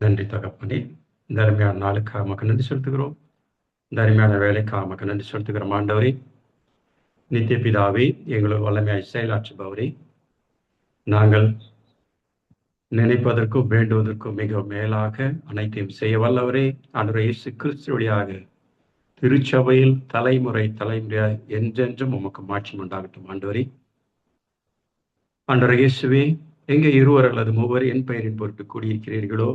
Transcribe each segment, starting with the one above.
நன்றி தகப்பனே. இந்த அருமையான நாளுக்காக நமக்கு நன்றி செலுத்துகிறோம். இந்த அருமையான வேலைக்காக நமக்கு நன்றி செலுத்துகிறோம் ஆண்டவரே. நித்திய பிதாவே, எங்களோட வல்லமையாய் செயலாற்றுபவரே, நாங்கள் நினைப்பதற்கும் வேண்டுவதற்கும் மிக மேலாக அனைத்தையும் செய்ய வல்லவரே, ஆண்டவரே இயேசு கிறிஸ்து வழியாக திருச்சபையில் தலைமுறையாய் என்றென்றும் உமக்கு மாட்சி உண்டாகட்டும் ஆண்டவரே. ஆண்டவரே இயேசுவே, எங்கே இருவர் அல்லது மூவர் என் பெயரின் பொருட்டு கூடியிருக்கிறீர்களோ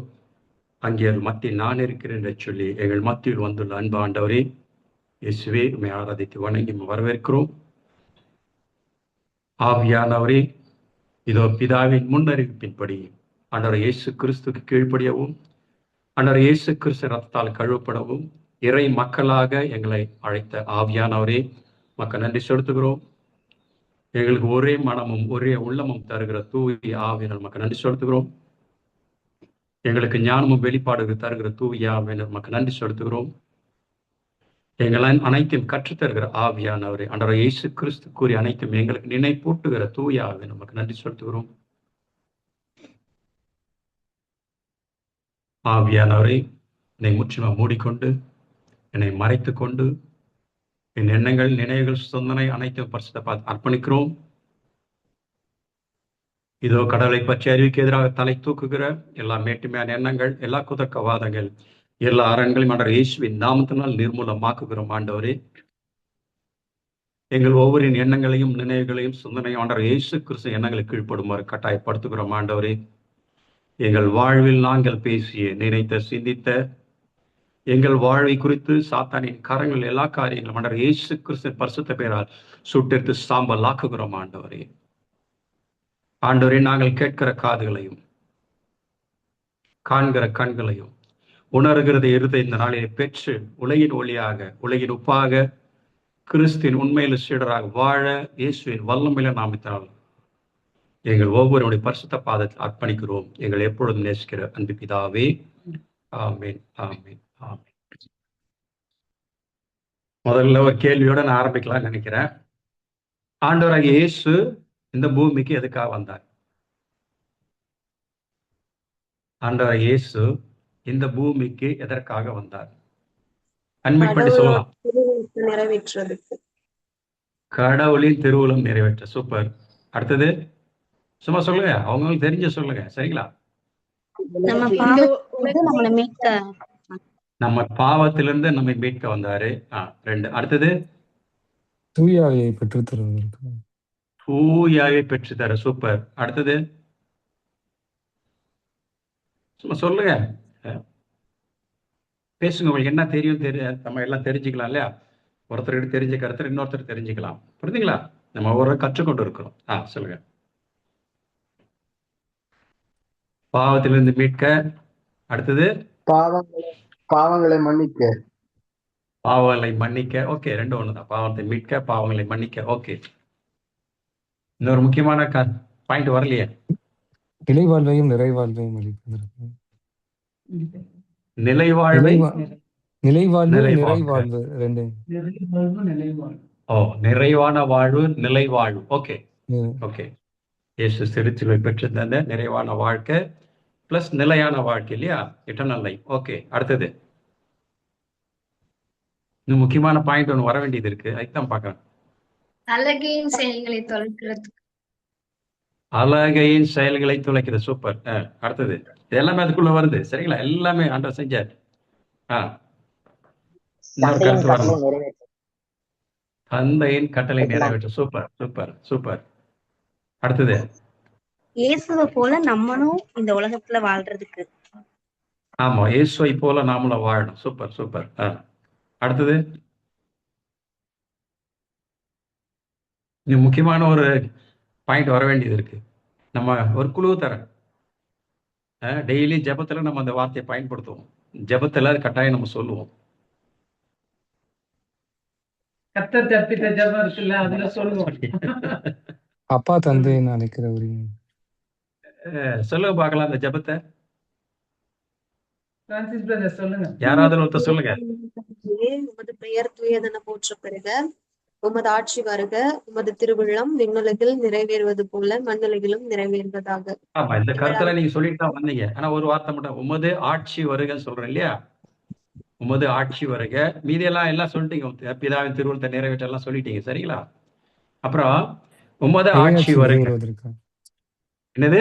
அங்கே அது மத்தியில் நான் இருக்கிறேன் என்று சொல்லி எங்கள் மத்தியில் வந்துள்ள அன்பு ஆண்டவரே இயேசுவே, உம்மை ஆராதித்து வணங்கி வரவேற்கிறோம். ஆவியானவரே, இதோ பிதாவின் முன்னறிவிப்பின்படி ஆண்டவர் இயேசு கிறிஸ்துக்கு கீழ்ப்படியவும், ஆண்டவர் இயேசு கிறிஸ்து ரத்தத்தால் கழுவப்படவும் இறை மக்களாக எங்களை அழைத்த ஆவியானவரே, மக்கள் நன்றி செலுத்துகிறோம். எங்களுக்கு ஒரே மனமும் ஒரே உள்ளமும் தருகிற தூய ஆவியினர் மக்கள் நன்றி செலுத்துகிறோம். எங்களுக்கு ஞானமும் வெளிப்பாடு தருகிற தூய ஆவியினர் மக்கள் நன்றி செலுத்துகிறோம். எங்கள் அனைத்தையும் கற்றுத்தருகிற ஆவியானவரே, ஆண்டவர் இயேசு கிறிஸ்து கூறி அனைத்தும் எங்களுக்கு நினைப்பூட்டுகிற தூய ஆவி நமக்கு நன்றி செலுத்துகிறோம். ஆவியானவரை என்னை முற்றிலுமா மூடிக்கொண்டு என்னை மறைத்து கொண்டு என் எண்ணங்கள், நினைவுகள், சிந்தனை அனைத்தும் பரிசுத்த அர்ப்பணிக்கிறோம். இதோ கடவுளை பற்றி அறிவிக்க எதிராக தலை தூக்குகிற எல்லா மேட்டுமையான எண்ணங்கள், எல்லா குதர்க்கவாதங்கள், எல்லா அரண்களையும் ஆண்டவர் இயேசுவின் நாமத்தினால் நிர்மூலமாக்குகிறோம் ஆண்டவரே. எங்கள் ஒவ்வொரு எண்ணங்களையும், நினைவுகளையும், சிந்தனையும் ஆண்டவர் இயேசு கிறிஸ்து எண்ணங்களுக்கு கீழ்ப்படுமாறு கட்டாயப்படுத்துகிறோம் ஆண்டவரே. எங்கள் வாழ்வில் நாங்கள் பேசிய, நினைத்த, சிந்தித்த, எங்கள் வாழ்வை குறித்து சாத்தானின் கரங்கள் எல்லா காரியங்களும் ஆண்டவர் இயேசு கிறிஸ்து பரிசுத்த பெயரால் சுட்டெடுத்து சாம்பல் ஆக்குகிறோம் ஆண்டவரே. ஆண்டவரே, நாங்கள் கேட்கிற காதுகளையும் காண்கிற கண்களையும் உணர்கிறது இருந்த இந்த நாளிலே பெற்று உலகின் ஒளியாக, உலகின் உப்பாக, கிறிஸ்துவின் உண்மையில சீடராக வாழ இயேசுவின் வல்லமையில நாமத்தினால் எங்கள் ஒவ்வொருடைய பரிசுத்த பாதத்தில் அர்ப்பணிக்கிறோம். எங்கள் எப்பொழுதும் நேசிக்கிற அன்பு பிதாவே, ஆமீன், ஆமீன், ஆமீன். முதல்ல ஒரு கேள்வியோட நான் ஆரம்பிக்கலாம்னு நினைக்கிறேன். ஆண்டவராகிய இயேசு இந்த பூமிக்கு எதுக்காக வந்தார்? ஆண்டவராகிய இயேசு இந்த பூமிக்கு எதற்காக வந்தார்? அன்மிட் பண்ணி சொல்லலாம். நிறைவேற்றுறதுக்கு. கடவுளின் திருவுளம் நிறைவேற்ற. சூப்பர். அடுத்தது சும்மா சொல்லுங்க, அவங்களுக்கு தெரிஞ்ச சொல்லுங்க, சரிங்களா? நம்ம பாவத்திலிருந்து நம்மை மீட்க வந்தாரு. 2. அடுத்தது தூயாவியை பெற்றுத்தருவதற்கு. தூயாவை பெற்றுத்தர. சூப்பர். அடுத்தது சும்மா சொல்லுங்க, பேசுங்க. உங்களுக்கு என்ன தெரியும், நம்ம எல்லாம் தெரிஞ்சுக்கலாம் இல்லையா? ஒருத்தருக்கு தெரிஞ்ச கருத்து இன்னொருத்தர் தெரிஞ்சுக்கலாம். புரியுதுங்களா? நம்ம ஒரு கற்றுக்கொண்டு இருக்கிறோம். சொல்லுங்க. பாவத்திலிருந்து மீட்க. அடுத்தது பாவங்களை மன்னிக்க. பாவங்களை மன்னிக்க. ஓகே, 2 ஒண்ணுதான். பாவத்தை மீட்க, பாவங்களை மன்னிக்க. ஓகே. இன்னொரு முக்கியமான பாயிண்ட் வரலையே. நிலைவாழ்வையும் நிறைவாழ்வையும் அளிப்பதற்கு. நிலைவாழ்வு, நிறைவாழ்வு 2. நிறைவான வாழ்வு, நிலைவாழ்வு. Okay, okay. இயேசு சிறுச்சிலுவை பெற்று தந்த நிறைவான வாழ்க்கை பிளஸ் நிலையான வாழ்க்கை இல்லையா? Eternal life. ஓகே. அடுத்தது இன்னும் முக்கியமான பாயிண்ட் ஒன்று வர வேண்டியது இருக்கு, அதுதான் பார்க்கறேன். அழகையின் செயல்களை தொலைக்கிறது. அழகையின் செயல்களை தொலைக்கிறது. சூப்பர். அடுத்தது இது எல்லாமே அதுக்குள்ள வருது, சரிங்களா? எல்லாமே ஆண்டவர் செஞ்சார். இன்னொரு கருத்து வரணும். தந்தையின் கட்டளை நிறைவேற்ற. Super, super, super. அடுத்தது இயேசுவை போல நம்மளும் இந்த உலகத்துல வாழ்றதுக்கு. ஆமா, இயேசுவை போல நாமளும் வாழணும். Super, super. அடுத்தது இன்னும் முக்கியமான ஒரு பாயிண்ட் வர வேண்டியது இருக்கு. நம்ம ஒரு குழு தரேன். டெய்லி ஜெபத்துல நம்ம அந்த வார்த்தையை பயன்படுத்துவோம். ஜெபத்துல கட்டாயம் நம்ம சொல்லுவோம். ஜெபம் இருக்குல்ல, அதுல சொல்லுவோம். அப்பா தந்தைன்னு அழைக்கிற உரிமை. சொல்லுங்க பார்க்கலாம் அந்த ஜெபத்தை. பிரான்சிஸ் பிரதர் சொல்லுங்க. யாராவது ஒருத்தர் சொல்லுங்க. உமது பெயர் தூயதென போற்ற பெறுக, உமது ஆட்சி வருக, உமது திருவுள்ளம் விண்ணுலகில் நிறைவேறுவது போல மண்ணுலகிலும் நிறைவேறுவதாக. ஆமா, இந்த எங்கள் கருத்துல நீங்க சொல்லிட்டு தான் வந்தீங்க. ஆனா ஒரு வார்த்தை மட்டும், உமது ஆட்சி வருகன்னு சொல்றேன் இல்லையா? உமது ஆட்சி வருக. மீதி எல்லாம் சொல்லிட்டீங்க. பிதாவின் திருவுள்ளத்தை நிறைவேற்ற எல்லாம் சொல்லிட்டீங்க, சரிங்களா? அப்புறம் உமது ஆட்சி இறையாட்சி வருக. நிறுவுவதற்காக. என்னது?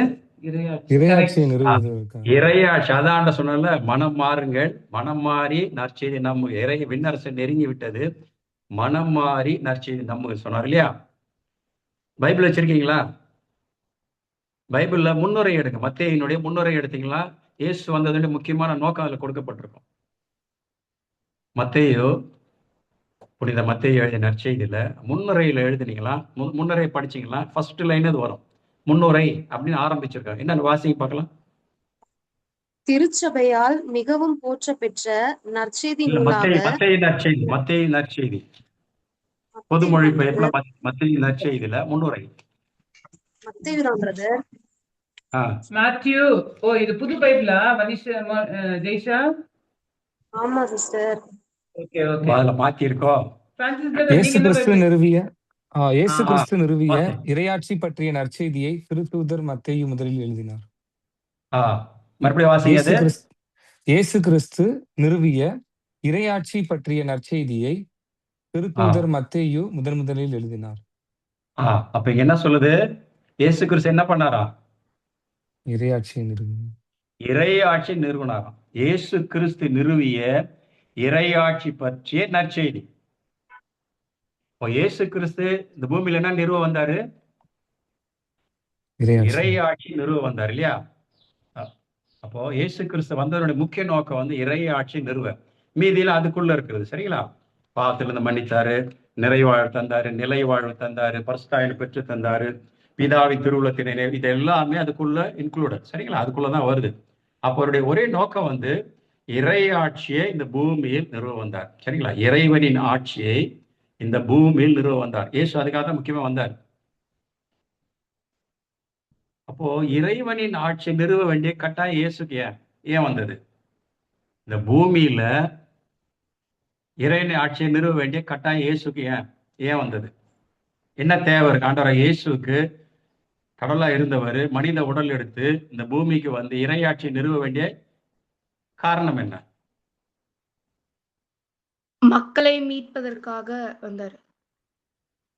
இறையாட்சியை ஆ, நிறுவுவதற்காக. இறையாட்சி. அதான் சொன்னல, மனம் மாறுங்கள், மனம் மாறி நற்செய்தி நம்ம இறை விண்ணரசு நெருங்கி விட்டது, மனம் மாறி நற்செய்தி நம்ம சொன்னார் இல்லையா? பைபிள் வச்சிருக்கீங்களா? பைபிள்ல முன்னுரை எடுங்க. மத்தேயினுடைய முன்னுரை எடுத்தீங்களா? இயேசு வந்ததுடைய முக்கியமான நோக்கம் அதுல கொடுக்கப்பட்டிருக்கும். மத்தேயு, புனித மத்தேயு எழுதிய நற்செய்தியில முன்னுரையில எழுதினீங்களா? முன்னுரை படிச்சீங்களா? ஃபர்ஸ்ட் லைன் அது வரும், முன்னுரை அப்படின்னு ஆரம்பிச்சிருக்காங்க. என்னன்னு வாசிங்க பார்க்கலாம். திருச்சபையால் மிகவும் போற்ற பெற்ற நற்செய்தி இல்ல, நூலாக மத்தேயு நற்செய்தி பொதுமொழி பெயர்ப்புல மத்தேயு நற்செய்தியில முன்னுரை. மத்தேயு தான் பிரதர். மேத்யூ. ஓ, இது புது பைபிளா மனிஷா ஜெய்ஷா? ஆமா சிஸ்டர். Okay okay. அதுல மாத்தி இருக்கோம். பிரான்சிஸ் பிரதர், இயேசு நீங்க என்ன கிறிஸ்து பைபிள்? நிறுவிய இயேசு கிறிஸ்து நிறுவிய வாசி. இறையாட்சி பற்றிய நற்செய்தியை திருத்தூதர் மத்தேயு முதலில் எழுதினார். மறுபடியும் வாசிங்க. அது இயேசு கிறிஸ்து நிறுவிய இறையாட்சி பற்றிய நற்செய்தியை திருத்தூதர் மத்தேயு முதலில் எழுதினார். அப்ப இங்க என்ன சொல்லுது? இயேசு கிறிஸ்து என்ன பண்ணாரா? இறையாட்சியை நிறுவினார். இறையாட்சி நிறுவனாராம். இயேசு கிறிஸ்து நிறுவிய இறையாட்சி பற்றிய நற்செய்தி. இப்போ இயேசு கிறிஸ்து இந்த பூமியில என்ன நிறுவ வந்தாரு? இறையாட்சி நிறுவ வந்தார் இல்லையா? அப்போ இயேசு கிறிஸ்து வந்தவருடைய முக்கிய நோக்கம் இறையாட்சி நிறுவ. மீதியில அதுக்குள்ள இருக்கிறது, சரிங்களா? பாவத்திலிருந்து மன்னித்தாரு, நிறைவாழ்வு தந்தாரு, நிலை வாழ்வு தந்தாரு, பரிசுத்தாவினை பெற்று தந்தாரு, பிதாவின் திருவுள்ளத்தினை, இது எல்லாமே அதுக்குள்ள இன்க்ளூடட், சரிங்களா? அதுக்குள்ளதான் வருது. அப்போ அவருடைய ஒரே நோக்கம் இறையாட்சியை இந்த பூமியில் நிறுவ வந்தார், சரிங்களா? இறைவனின் ஆட்சியை இந்த பூமியில் நிறுவ வந்தார். இயேசு அதுக்காக தான் முக்கியமா வந்தார். அப்போ இறைவனின் ஆட்சியை நிறுவ வேண்டிய கட்டாயம் இயேசுக்கு ஏன் வந்தது? இந்த பூமியில இறைவனின் ஆட்சியை நிறுவ வேண்டிய கட்டாயம் இயேசுக்கு ஏன் வந்தது? என்ன தேவை இருக்கு? ஆண்டவர் இயேசுக்கு கடவுளா இருந்தவர் மனித உடல் எடுத்து இந்த பூமிக்கு வந்து இறையாட்சியை நிறுவ வேண்டிய காரணம் என்ன? மக்களை மீட்பதற்காக வந்தார்.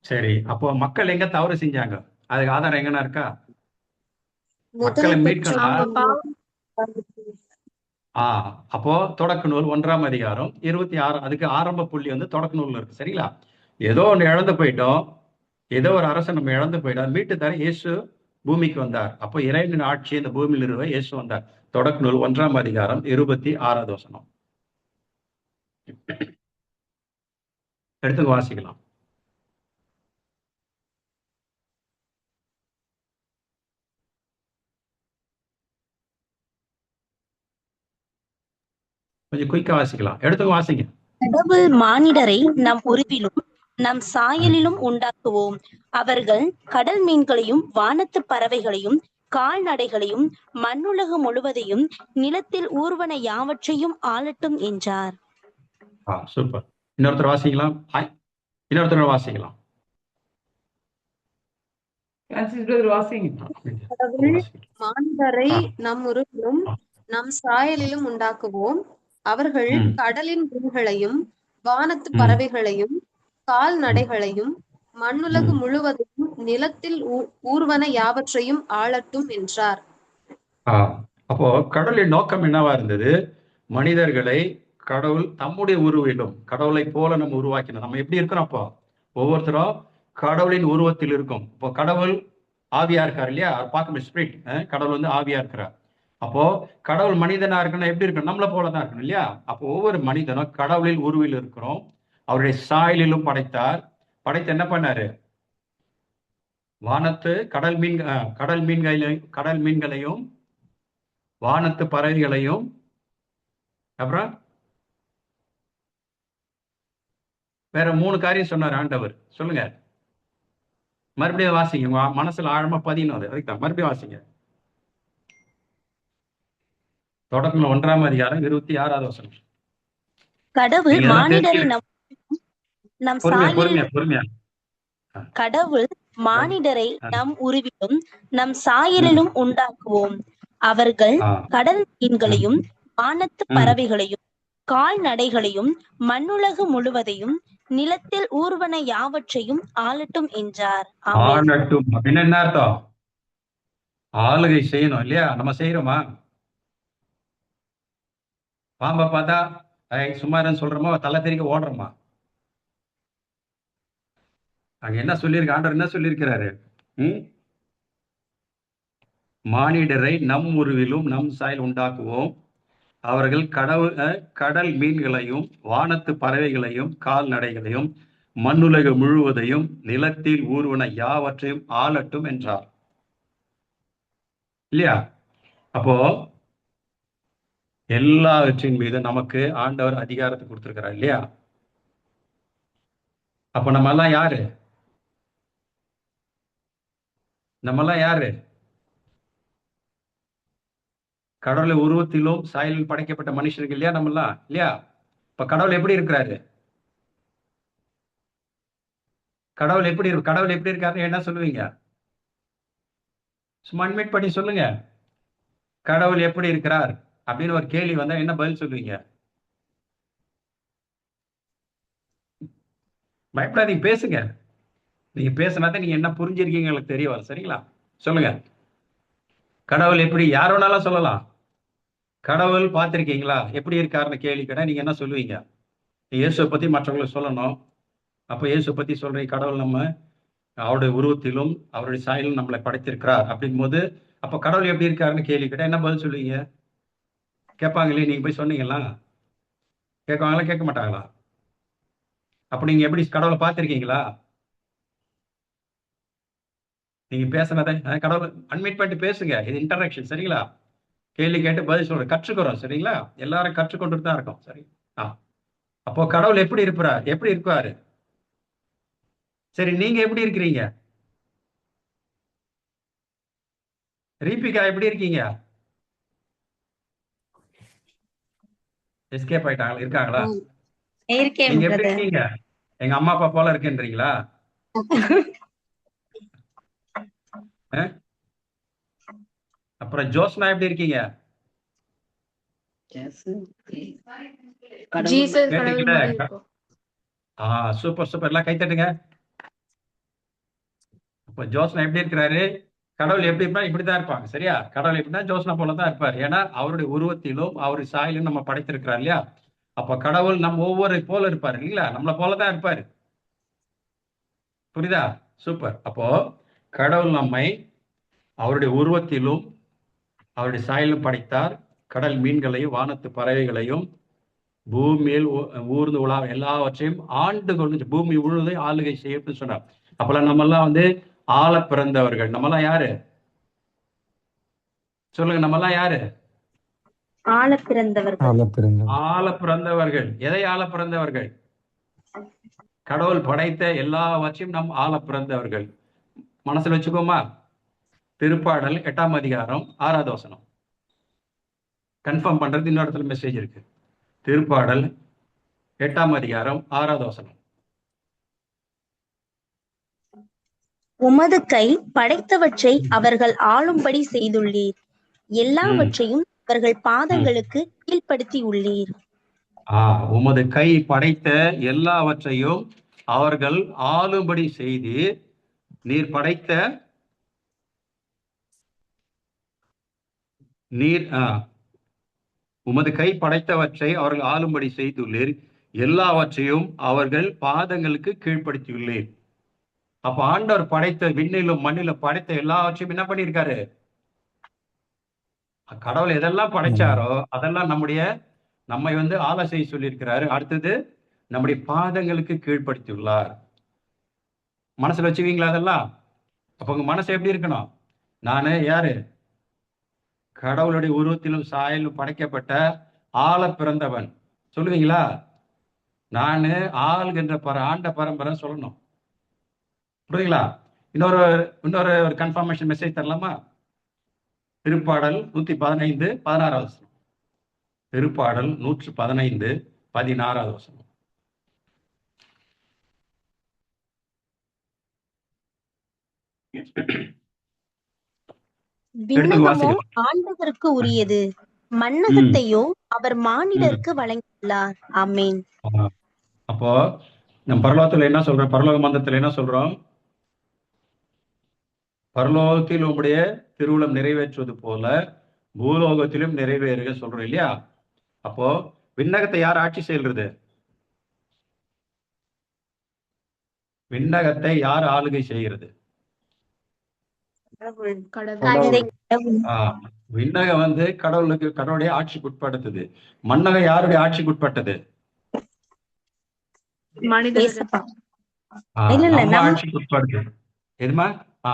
சரி, அப்போ மக்கள் எங்க தவறு செஞ்சாங்க? அதுக்கு ஆதாரம் எங்கன்னா இருக்கா? மக்களை மீட்கணும். அப்போ தொடக்க நூல் 1ஆம் அதிகாரம் 26, அதுக்கு ஆரம்ப புள்ளி தொடக்க நூல்ல இருக்கு, சரிங்களா? ஏதோ ஒன்று இழந்து போயிட்டோம், ஏதோ ஒரு அரசு நம்ம இழந்து போயிட்டோம், மீட்டு தர இயேசு பூமிக்கு வந்தார். அப்போ இறைவனின் ஆட்சி இந்த பூமியில் நிறுவ இயேசு வந்தார். தொடக்க நூல் 1ஆம் அதிகாரம் 26வது வசனம் எடுத்து வாசிக்கலாம். கொஞ்சம் குயிக்கா வாசிக்கலாம். எடுத்து வாசிங்க. கடவுள் மானிடரை நம் உருவிலும் நம் சாயலிலும் உண்டாக்குவோம். அவர்கள் கடல் மீன்களையும் வானத்து பறவைகளையும் கால்நடைகளையும் மண்ணுலகம் முழுவதையும் நிலத்தில் ஊர்வன யாவற்றையும் ஆளட்டும் என்றார். சூப்பர். இன்னொருத்தர் வாசிக்கலாம். இன்னொருத்தர் வாசிக்கலாம். கடவுள் மானிடரை நம் உருவிலும் நம் சாயலிலும் உண்டாக்குவோம். அவர்கள் கடலின் மீன்களையும் வானத்து பறவைகளையும் கால்நடைகளையும் மண்ணுலகு முழுவதையும் நிலத்தில் ஊர்வன யாவற்றையும் ஆளட்டும் என்றார். அப்போ கடவுளின் நோக்கம் என்னவா இருந்தது? மனிதர்களை கடவுள் தம்முடைய உருவிலும் கடவுளை போல நம்ம உருவாக்கினோம். நம்ம எப்படி இருக்கிறோம்? அப்போ ஒவ்வொருத்தரும் கடவுளின் உருவத்தில் இருக்கும். இப்போ கடவுள் ஆவியா இருக்காரு இல்லையா? பார்க்க ஸ்பிரிட், கடவுள் ஆவியா இருக்கிறார். அப்போ கடவுள் மனிதனா இருக்கணும், எப்படி இருக்கணும்? நம்மளை போலதான் இருக்கணும் இல்லையா? அப்போ ஒவ்வொரு மனிதனும் கடவுளின் உருவில் இருக்கிறோம். அவருடைய சாயலிலும் படைத்தார். படைத்து என்ன பண்ணாரு? வானத்து கடல் மீன்களையும் வானத்து பறவைகளையும், அப்புறம் வேற 3 காரியம் சொன்னார் ஆண்டவர். சொல்லுங்க, மறுபடியும் வாசிங்க. மனசுல ஆழமா பதியணும் அது. அதுக்குதான் மறுபடியும் வாசிங்க. தொடக்கம் 1ஆம் அதிகாரம் 26வது வசனம். கடவுள் மானிடரை நம் பொறுமையா கடவுள் மானிடரை ஆ. நம் உருவிலும் நம் சாயலிலும் உண்டாக்குவோம். அவர்கள் ஆ. கடல் மீன்களையும் வானத்து ம். பறவைகளையும் கால்நடைகளையும் மண்ணுலகு முழுவதையும் நிலத்தில் ஊர்வன யாவற்றையும் ஆளட்டும் என்றார். ஆமென். ஆளட்டும் அப்படின்னு என்ன அர்த்தம்? ஆளுகை செய்யணும் இல்லையா? நம்ம செய்யறோமா? பாம்பை பார்த்தா சும்மா இருன்னு சொல்றோமா, தலை தெறிக்க ஓடுறோமா? அங்க என்ன சொல்லியிருக்கு? ஆண்டவர் என்ன சொல்லியிருக்கிறாரு? மானிடரை நம் உருவிலும் நம் சாயல் உண்டாக்குவோம். அவர்கள் கடல் மீன்களையும் வானத்து பறவைகளையும் கால்நடைகளையும் மண்ணுலகு முழுவதையும் நிலத்தில் ஊர்வன யாவற்றையும் ஆளட்டும் என்றார். இல்லையா? அப்போ எல்லாவற்றின் மீது நமக்கு ஆண்டவர் அதிகாரத்தை கொடுத்திருக்கிறார் இல்லையா? அப்ப நம்ம எல்லாம் யாரு? நம்மெல்லாம் யாரு? கடவுளை உருவத்திலும் சாயலில் படைக்கப்பட்ட மனுஷர்கள் இல்லையா? நம்மெல்லாம் இல்லையா? இப்ப கடவுள் எப்படி இருக்கிறாரு? கடவுள் எப்படி இருக்காரு? என்ன சொல்லுவீங்க? சும்மா அட்மிட் பண்ணி சொல்லுங்க. கடவுள் எப்படி இருக்கிறார் அப்படின்னு ஒரு கேள்வி வந்தா என்ன பதில் சொல்லுவீங்க? பயப்படாதீங்க, பேசுங்க. நீங்க பேசினாதான் நீங்க என்ன புரிஞ்சிருக்கீங்க எனக்கு தெரிய வரும். சரிங்களா? சொல்லுங்க. கடவுள் எப்படி? யார் வேணாலும் சொல்லலாம். கடவுள் பார்த்திருக்கீங்களா எப்படி இருக்காருன்னு கேள்வி கேட்டா நீங்க என்ன சொல்லுவீங்க? இயேசுவை பத்தி மற்றவங்களுக்கு சொல்லணும். அப்ப இயேசுவை பத்தி சொல்றீங்க. கடவுள் நம்ம அவருடைய உருவத்திலும் அவருடைய சாயலும் நம்மளை படைத்திருக்கிறார் அப்படிங்கும் போது அப்ப கடவுள் எப்படி இருக்காருன்னு கேள்வி கேட்டா என்ன பதில் சொல்லுவீங்க? கேட்பாங்களே, நீங்க போய் சொன்னீங்களா? கேட்குவாங்களா? கேட்க மாட்டாங்களா? அப்ப நீங்க எப்படி கடவுளை பார்த்திருக்கீங்களா? நீங்க பேசினதை கடவுள் அட்மிட் பண்ணிட்டு பேசுங்க. இது இன்டராக்ஷன். சரிங்களா? கேள்வி கேட்டு பதில் சொல்ற கற்றுக்கிறோம். சரிங்களா? எல்லாரும் கற்றுக்கொண்டு தான் இருக்கோம். சரி. அப்போ கடவுள் எப்படி இருப்பாரு? சரி, நீங்க எப்படி இருக்கிறீங்க? ரீபிகா எப்படி இருக்கீங்க? எஸ்கேப் ஆயிட்டாங்களா? இருக்காங்களா? இருக்கேன் நீங்க எப்படி brother. இருக்கீங்க? எங்க அம்மா அப்பா போல இருக்குன்றீங்களா? அப்புறம் ஜோஸ்னா எப்படி இருக்கீங்க? ஜீசஸ் கடவுள் கேட்டீங்களா? மாதிரி இருக்கும். சூப்பர் எல்லாம் கை தட்டுங்க. இப்ப ஜோஸ்னா எப்படி இருக்கிறாரு? கடவுள் எப்படி இருப்பா? இப்படிதான் இருப்பாங்க. சரியா? கடவுள் எப்படின்னா ஜோஸ்னா போலதான் இருப்பார். ஏன்னா அவருடைய உருவத்திலும் அவருடைய சாயலும் நம்ம படைத்திருக்கிறார் இல்லையா? அப்ப கடவுள் நம்ம ஒவ்வொரு போல இருப்பாரு இல்லைங்களா? நம்மளை போலதான் இருப்பாரு. புரியுதா? சூப்பர். அப்போ கடவுள் நம்மை அவருடைய உருவத்திலும் அவருடைய சாயலும் படைத்தார். கடல் மீன்களையும் வானத்து பறவைகளையும் பூமியில் ஊர்ந்து உலா எல்லாவற்றையும் ஆண்டு கொண்டு பூமி முழுவதையும் ஆளுகை செய்யணும்னு சொன்னார். அப்பெல்லாம் நம்ம எல்லாம் ஆள பிறந்தவர்கள். நம்மெல்லாம் யாரு? சொல்லுங்க. நம்மெல்லாம் யாரு? ஆள பிறந்தவர்கள். ஆள பிறந்தவர்கள். எதை ஆள பிறந்தவர்கள்? கடவுள் படைத்த எல்லாவற்றையும் நாம் ஆள பிறந்தவர்கள். மனசுல வச்சுக்கோமா? திருப்பாடல் 8ஆம் அதிகாரம் 6வது வசனம். கன்ஃபார்ம் பண்றது இன்னொரு இடத்துல மெசேஜ் இருக்கு. திருப்பாடல் 8ஆம் அதிகாரம் 6வது வசனம். உமது கை படைத்தவற்றை அவர்கள் ஆளும்படி செய்துள்ளீர். எல்லாவற்றையும் அவர்கள் பாதங்களுக்கு கீழ்ப்படுத்தி உள்ளீர். உமது கை படைத்த எல்லாவற்றையும் அவர்கள் ஆளும்படி செய்து நீர் படைத்த உமது கை படைத்தவற்றை அவர்கள் ஆளும்படி செய்துள்ளீர். எல்லாவற்றையும் அவர்கள் பாதங்களுக்கு கீழ்ப்படுத்தியுள்ளீர். அப்ப ஆண்டவர் படைத்த விண்ணிலும் மண்ணிலும் படைத்த எல்லாவற்றையும் என்ன பண்ணியிருக்காரு? கடவுள் எதெல்லாம் படைச்சாரோ அதெல்லாம் நம்மை ஆலோசனை சொல்லியிருக்கிறாரு. அடுத்தது நம்முடைய பாதங்களுக்கு கீழ்ப்படுத்தியுள்ளார். மனசுல வச்சுக்கீங்களா? அதெல்லாம் அப்ப உங்க மனசு எப்படி இருக்கணும்? நானு யாரு? கடவுளுடைய உருவத்திலும் சாயலும் படைக்கப்பட்ட ஆள பிறந்தவன். சொல்லுவீங்களா? நானு ஆள்கின்ற ஆண்ட பரம்பரை சொல்லணும். புரியுங்களா? இன்னொரு ஒரு கன்ஃபர்மேஷன் மெசேஜ் தரலாமா? திருப்பாடல் 115 16வது வசனம். திருப்பாடல் 115 16வது வசனம். எடுத்து விண்ணகமோ வாசிக்கலாம். ஆண்டவருக்கு உரியது, ம். மண்ணகத்தையோ அவர் ம். மானிடருக்கு வழங்கியுள்ளார். ஆமென். ஆ. அப்போ நம்ம பரலோகத்துல என்ன சொல்றோம்? பரலோக மந்தத்துல என்ன சொல்றோம்? பரலோகத்தில் உம்முடைய திருவுளம் நிறைவேற்றுவது போல பூலோகத்திலும் நிறைவேறுக சொல்றோம் இல்லையா? அப்போ விண்ணகத்தை யார் ஆட்சி செய்கிறது? விண்ணகத்தை யார் ஆளுகை செய்கிறது? கடவுள். கடவுள். இதை கடவுள். ஆ, விண்ணகம் வந்து கடவுளுடைய ஆட்சிக்கு உட்படுத்துது. மண்ணகம் யாருடைய ஆட்சிக்கு உட்பட்டது? மனிதர்கள். ஏசப்பா. ஆ, இல்ல, நம்ம நம்ம ஆட்சிக்கு உட்படுத்துது. எதுமா? ஆ,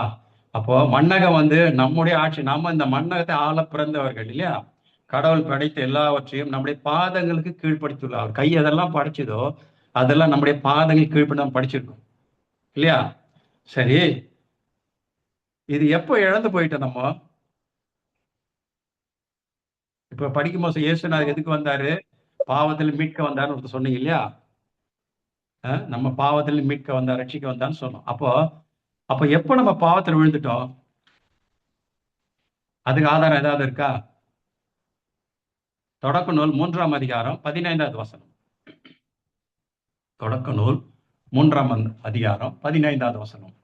அப்போ மண்ணகம் வந்து நம்முடைய ஆட்சி. நம்ம இந்த மண்ணகத்தை ஆள பிறந்தவர்கள் இல்லையா? கடவுள் படைத்த எல்லாவற்றையும் நம்முடைய பாதங்களுக்கு கீழ்ப்படுத்தியுள்ளார். அவர் கை எதெல்லாம் படைச்சதோ அதெல்லாம் நம்முடைய பாதங்கள் கீழ்ப்படி நம்ம படிச்சிருக்கோம் இல்லையா? சரி, இது எப்போ இழந்து போயிட்டோம் நம்ம? இப்ப படிக்கும்போது இயேசுநாதர் எதுக்கு வந்தாரு? பாவத்தில் மீட்க வந்தாருன்னு ஒருத்தர் சொன்னீங்க இல்லையா? நம்ம பாவத்தில் மீட்க வந்தார், ரட்சிக்க வந்தான்னு சொன்னோம். அப்போ எப்போ நம்ம பாவத்தில் விழுந்துட்டோம்? அதுக்கு ஆதாரம் ஏதாவது இருக்கா? தொடக்க நூல் 3ஆம் அதிகாரம் 15வது வசனம். தொடக்க நூல் 3ஆம் அதிகாரம் 15வது வசனம்.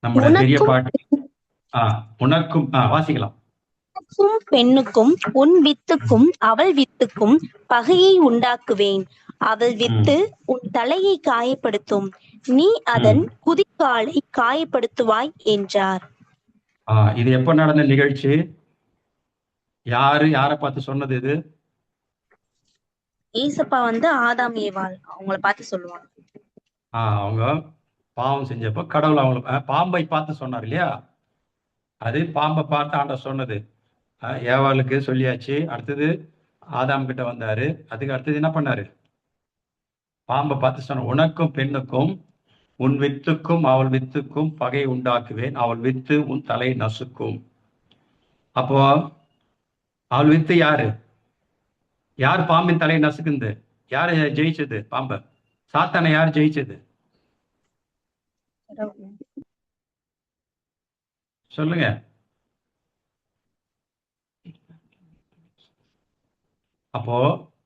நம்முடைய பெரிய உனக்கும் பாட்டு. உனக்கும் வாசிக்கலாம். உனக்கும் பெண்ணுக்கும் உன் வித்துக்கும் அவள் வித்துக்கும் பகையை உண்டாக்குவேன். அவள் வித்து உன் தலையை காயப்படுத்தும், நீ அதன் குதிகாலை காயப்படுத்துவாய் என்றார். இது எப்ப நடந்த நிகழ்ச்சி? யாரை பார்த்து சொன்னது இது? ஏசப்பா வந்து ஆதாம் ஏவாள் அவங்கள பார்த்து சொல்லுவாங்க. அவங்க பாவம் செஞ்சப்போ கடவுள் அவங்களை பாம்பை பார்த்து சொன்னார் இல்லையா? அது பாம்பை பார்த்து ஆண்டவர் சொன்னது. ஏவாளுக்கு சொல்லியாச்சு. அடுத்தது ஆதாம் கிட்ட வந்தாரு. அதுக்கு அடுத்தது என்ன பண்ணாரு? பாம்பை பார்த்து சொன்ன, உனக்கும் பெண்ணுக்கும் உன் வித்துக்கும் அவள் வித்துக்கும் பகை உண்டாக்குவேன், அவள் வித்து உன் தலை நசுக்கும். அப்போ அவள் வித்து யாரு? யார் பாம்பின் தலையை நசுக்குது? யாரு ஜெயிச்சது? பாம்பை. சாத்தானை யார் ஜெயிச்சது? சொல்லுங்க. அப்போ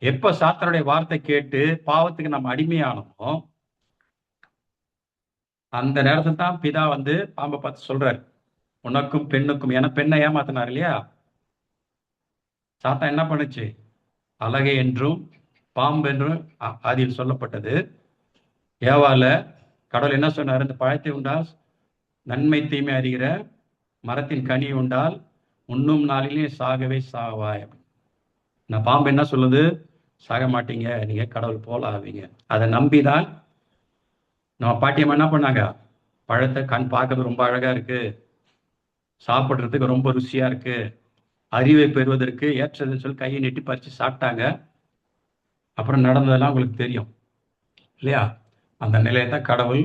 எப்ப சாத்தானுடைய வார்த்தை கேட்டு பாவத்துக்கு நம்ம அடிமையானோமோ அந்த நேரத்துல தான் பிதா வந்து பாம்பை பார்த்து சொல்றாரு, உனக்கும் பெண்ணுக்கும். ஏன்னா பெண்ணை ஏமாத்தினார் இல்லையா? சாத்தான் என்ன பண்ணுச்சு? அழகை என்றும் பாம்பு என்றும் ஆதியில் சொல்லப்பட்டது. ஏவால கடவுள் என்ன சொன்னார்? இந்த பழத்தை உண்டால் நன்மை தீமை அறிகிற மரத்தின் கனி உண்டால் உண்ணும் நாளிலே சாகவே சாவாய். நான் பாம்பு என்ன சொல்லுது? சாக மாட்டீங்க, நீங்க கடவுள் போல ஆவீங்க. அதை நம்பிதான் நம்ம பாட்டியம்மா என்ன பண்ணாங்க? பழத்தை கண் பார்க்கறது ரொம்ப அழகா இருக்கு, சாப்பிட்றதுக்கு ரொம்ப ருசியா இருக்கு, அறிவை பெறுவதற்கு ஏற்றதுன்னு சொல்லி கையை நீட்டி பறிச்சு சாப்பிட்டாங்க. அப்புறம் நடந்ததெல்லாம் உங்களுக்கு தெரியும் இல்லையா? அந்த நிலையை தான் கடவுள்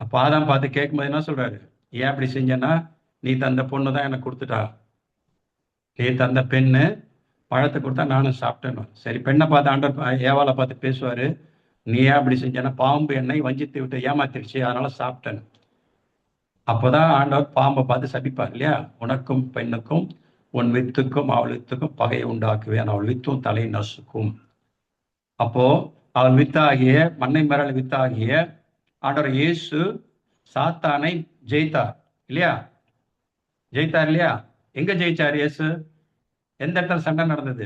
அப்போ ஆதாம் பார்த்து கேட்கும்போது என்ன சொல்றாரு? ஏன் அப்படி செஞ்சேன்னா, நீ தந்த பொண்ணு தான் எனக்கு கொடுத்துட்டா, நீ தந்த பெண்ணு பழத்தை கொடுத்தா நானும் சாப்பிட்டேன்னு. சரி, பெண்ணை பார்த்து ஆண்டவர் ஏவாளை பார்த்து பேசுவாரு, நீ ஏன் அப்படி செஞ்சேன்னா, பாம்பு என்னை வஞ்சித்து விட்டு ஏமாத்திருச்சு, அதனால சாப்பிட்டேன்னு. அப்போதான் ஆண்டவர் பாம்பை பார்த்து சபிப்பார் இல்லையா? உனக்கும் பெண்ணுக்கும் உன் வித்துக்கும் அவள் வித்துக்கும் பகையை உண்டாக்குவேன், அவள் வித்தும் தலை நசுக்கும். அப்போ அவள் வித்தாகிய மண்ணை மரல் வித்தாகிய ஆண்டவர் இயேசு சாத்தானை ஜெயித்தார் இல்லையா? ஜெயித்தார் இல்லையா? எங்க ஜெயிச்சார் இயேசு? எந்த இடத்துல சண்டை நடந்தது?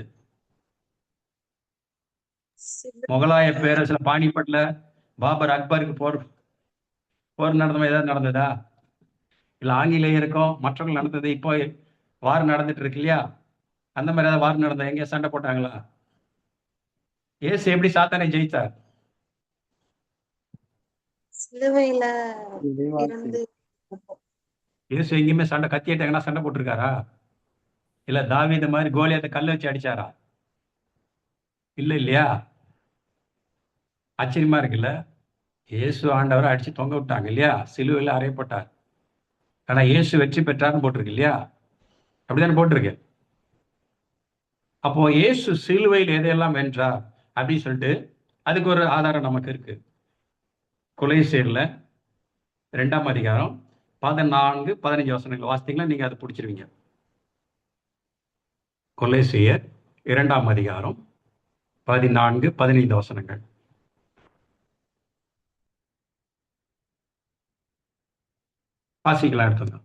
முகலாய பேரரசுல பானிபட்ல பாபர் அக்பருக்கு போர் நடந்தது ஏதாவது நடந்ததா? இல்ல ஆங்கிலேயருக்கும் மற்றவங்க நடந்தது? இப்போ வார் நடந்துட்டு இருக்கு இல்லையா? அந்த மாதிரி ஏதாவது வார் நடந்தா? எங்க சண்டை போட்டாங்களா? இயேசு எப்படி சாத்தானை ஜெயித்தார்? சிலுவையில இருந்து இயேசு எங்கேயுமே சண்டை கத்திட்டாங்கன்னா சண்டை போட்டிருக்காரா? இல்ல தாவீது மாதிரி கோலியாத்தை கல்ல வச்சு அடிச்சாரா? இல்ல இல்லையா? ஆச்சரியமா இருக்குல்ல? இயேசு ஆண்டவரை அடிச்சு தொங்க விட்டாங்க இல்லையா? சிலுவையில் அறையப்பட்டார். ஆனா இயேசு வெற்றி பெற்றார்னு போட்டிருக்கு இல்லையா? அப்படித்தானே போட்டிருக்கு. அப்போ இயேசு சிலுவையில் எதையெல்லாம் வென்றார் அப்படின்னு சொல்லிட்டு அதுக்கு ஒரு ஆதாரம் நமக்கு இருக்கு. கொலைசேர்ல 2ஆம் அதிகாரம் 14, 15 வசனங்கள் வாசித்தீங்கன்னா நீங்க அதை பிடிச்சிருவீங்க. கொலேசியர் 2ஆம் அதிகாரம் 14, 15 வசனங்கள். வாசிக்கலாம் எடுத்துங்க.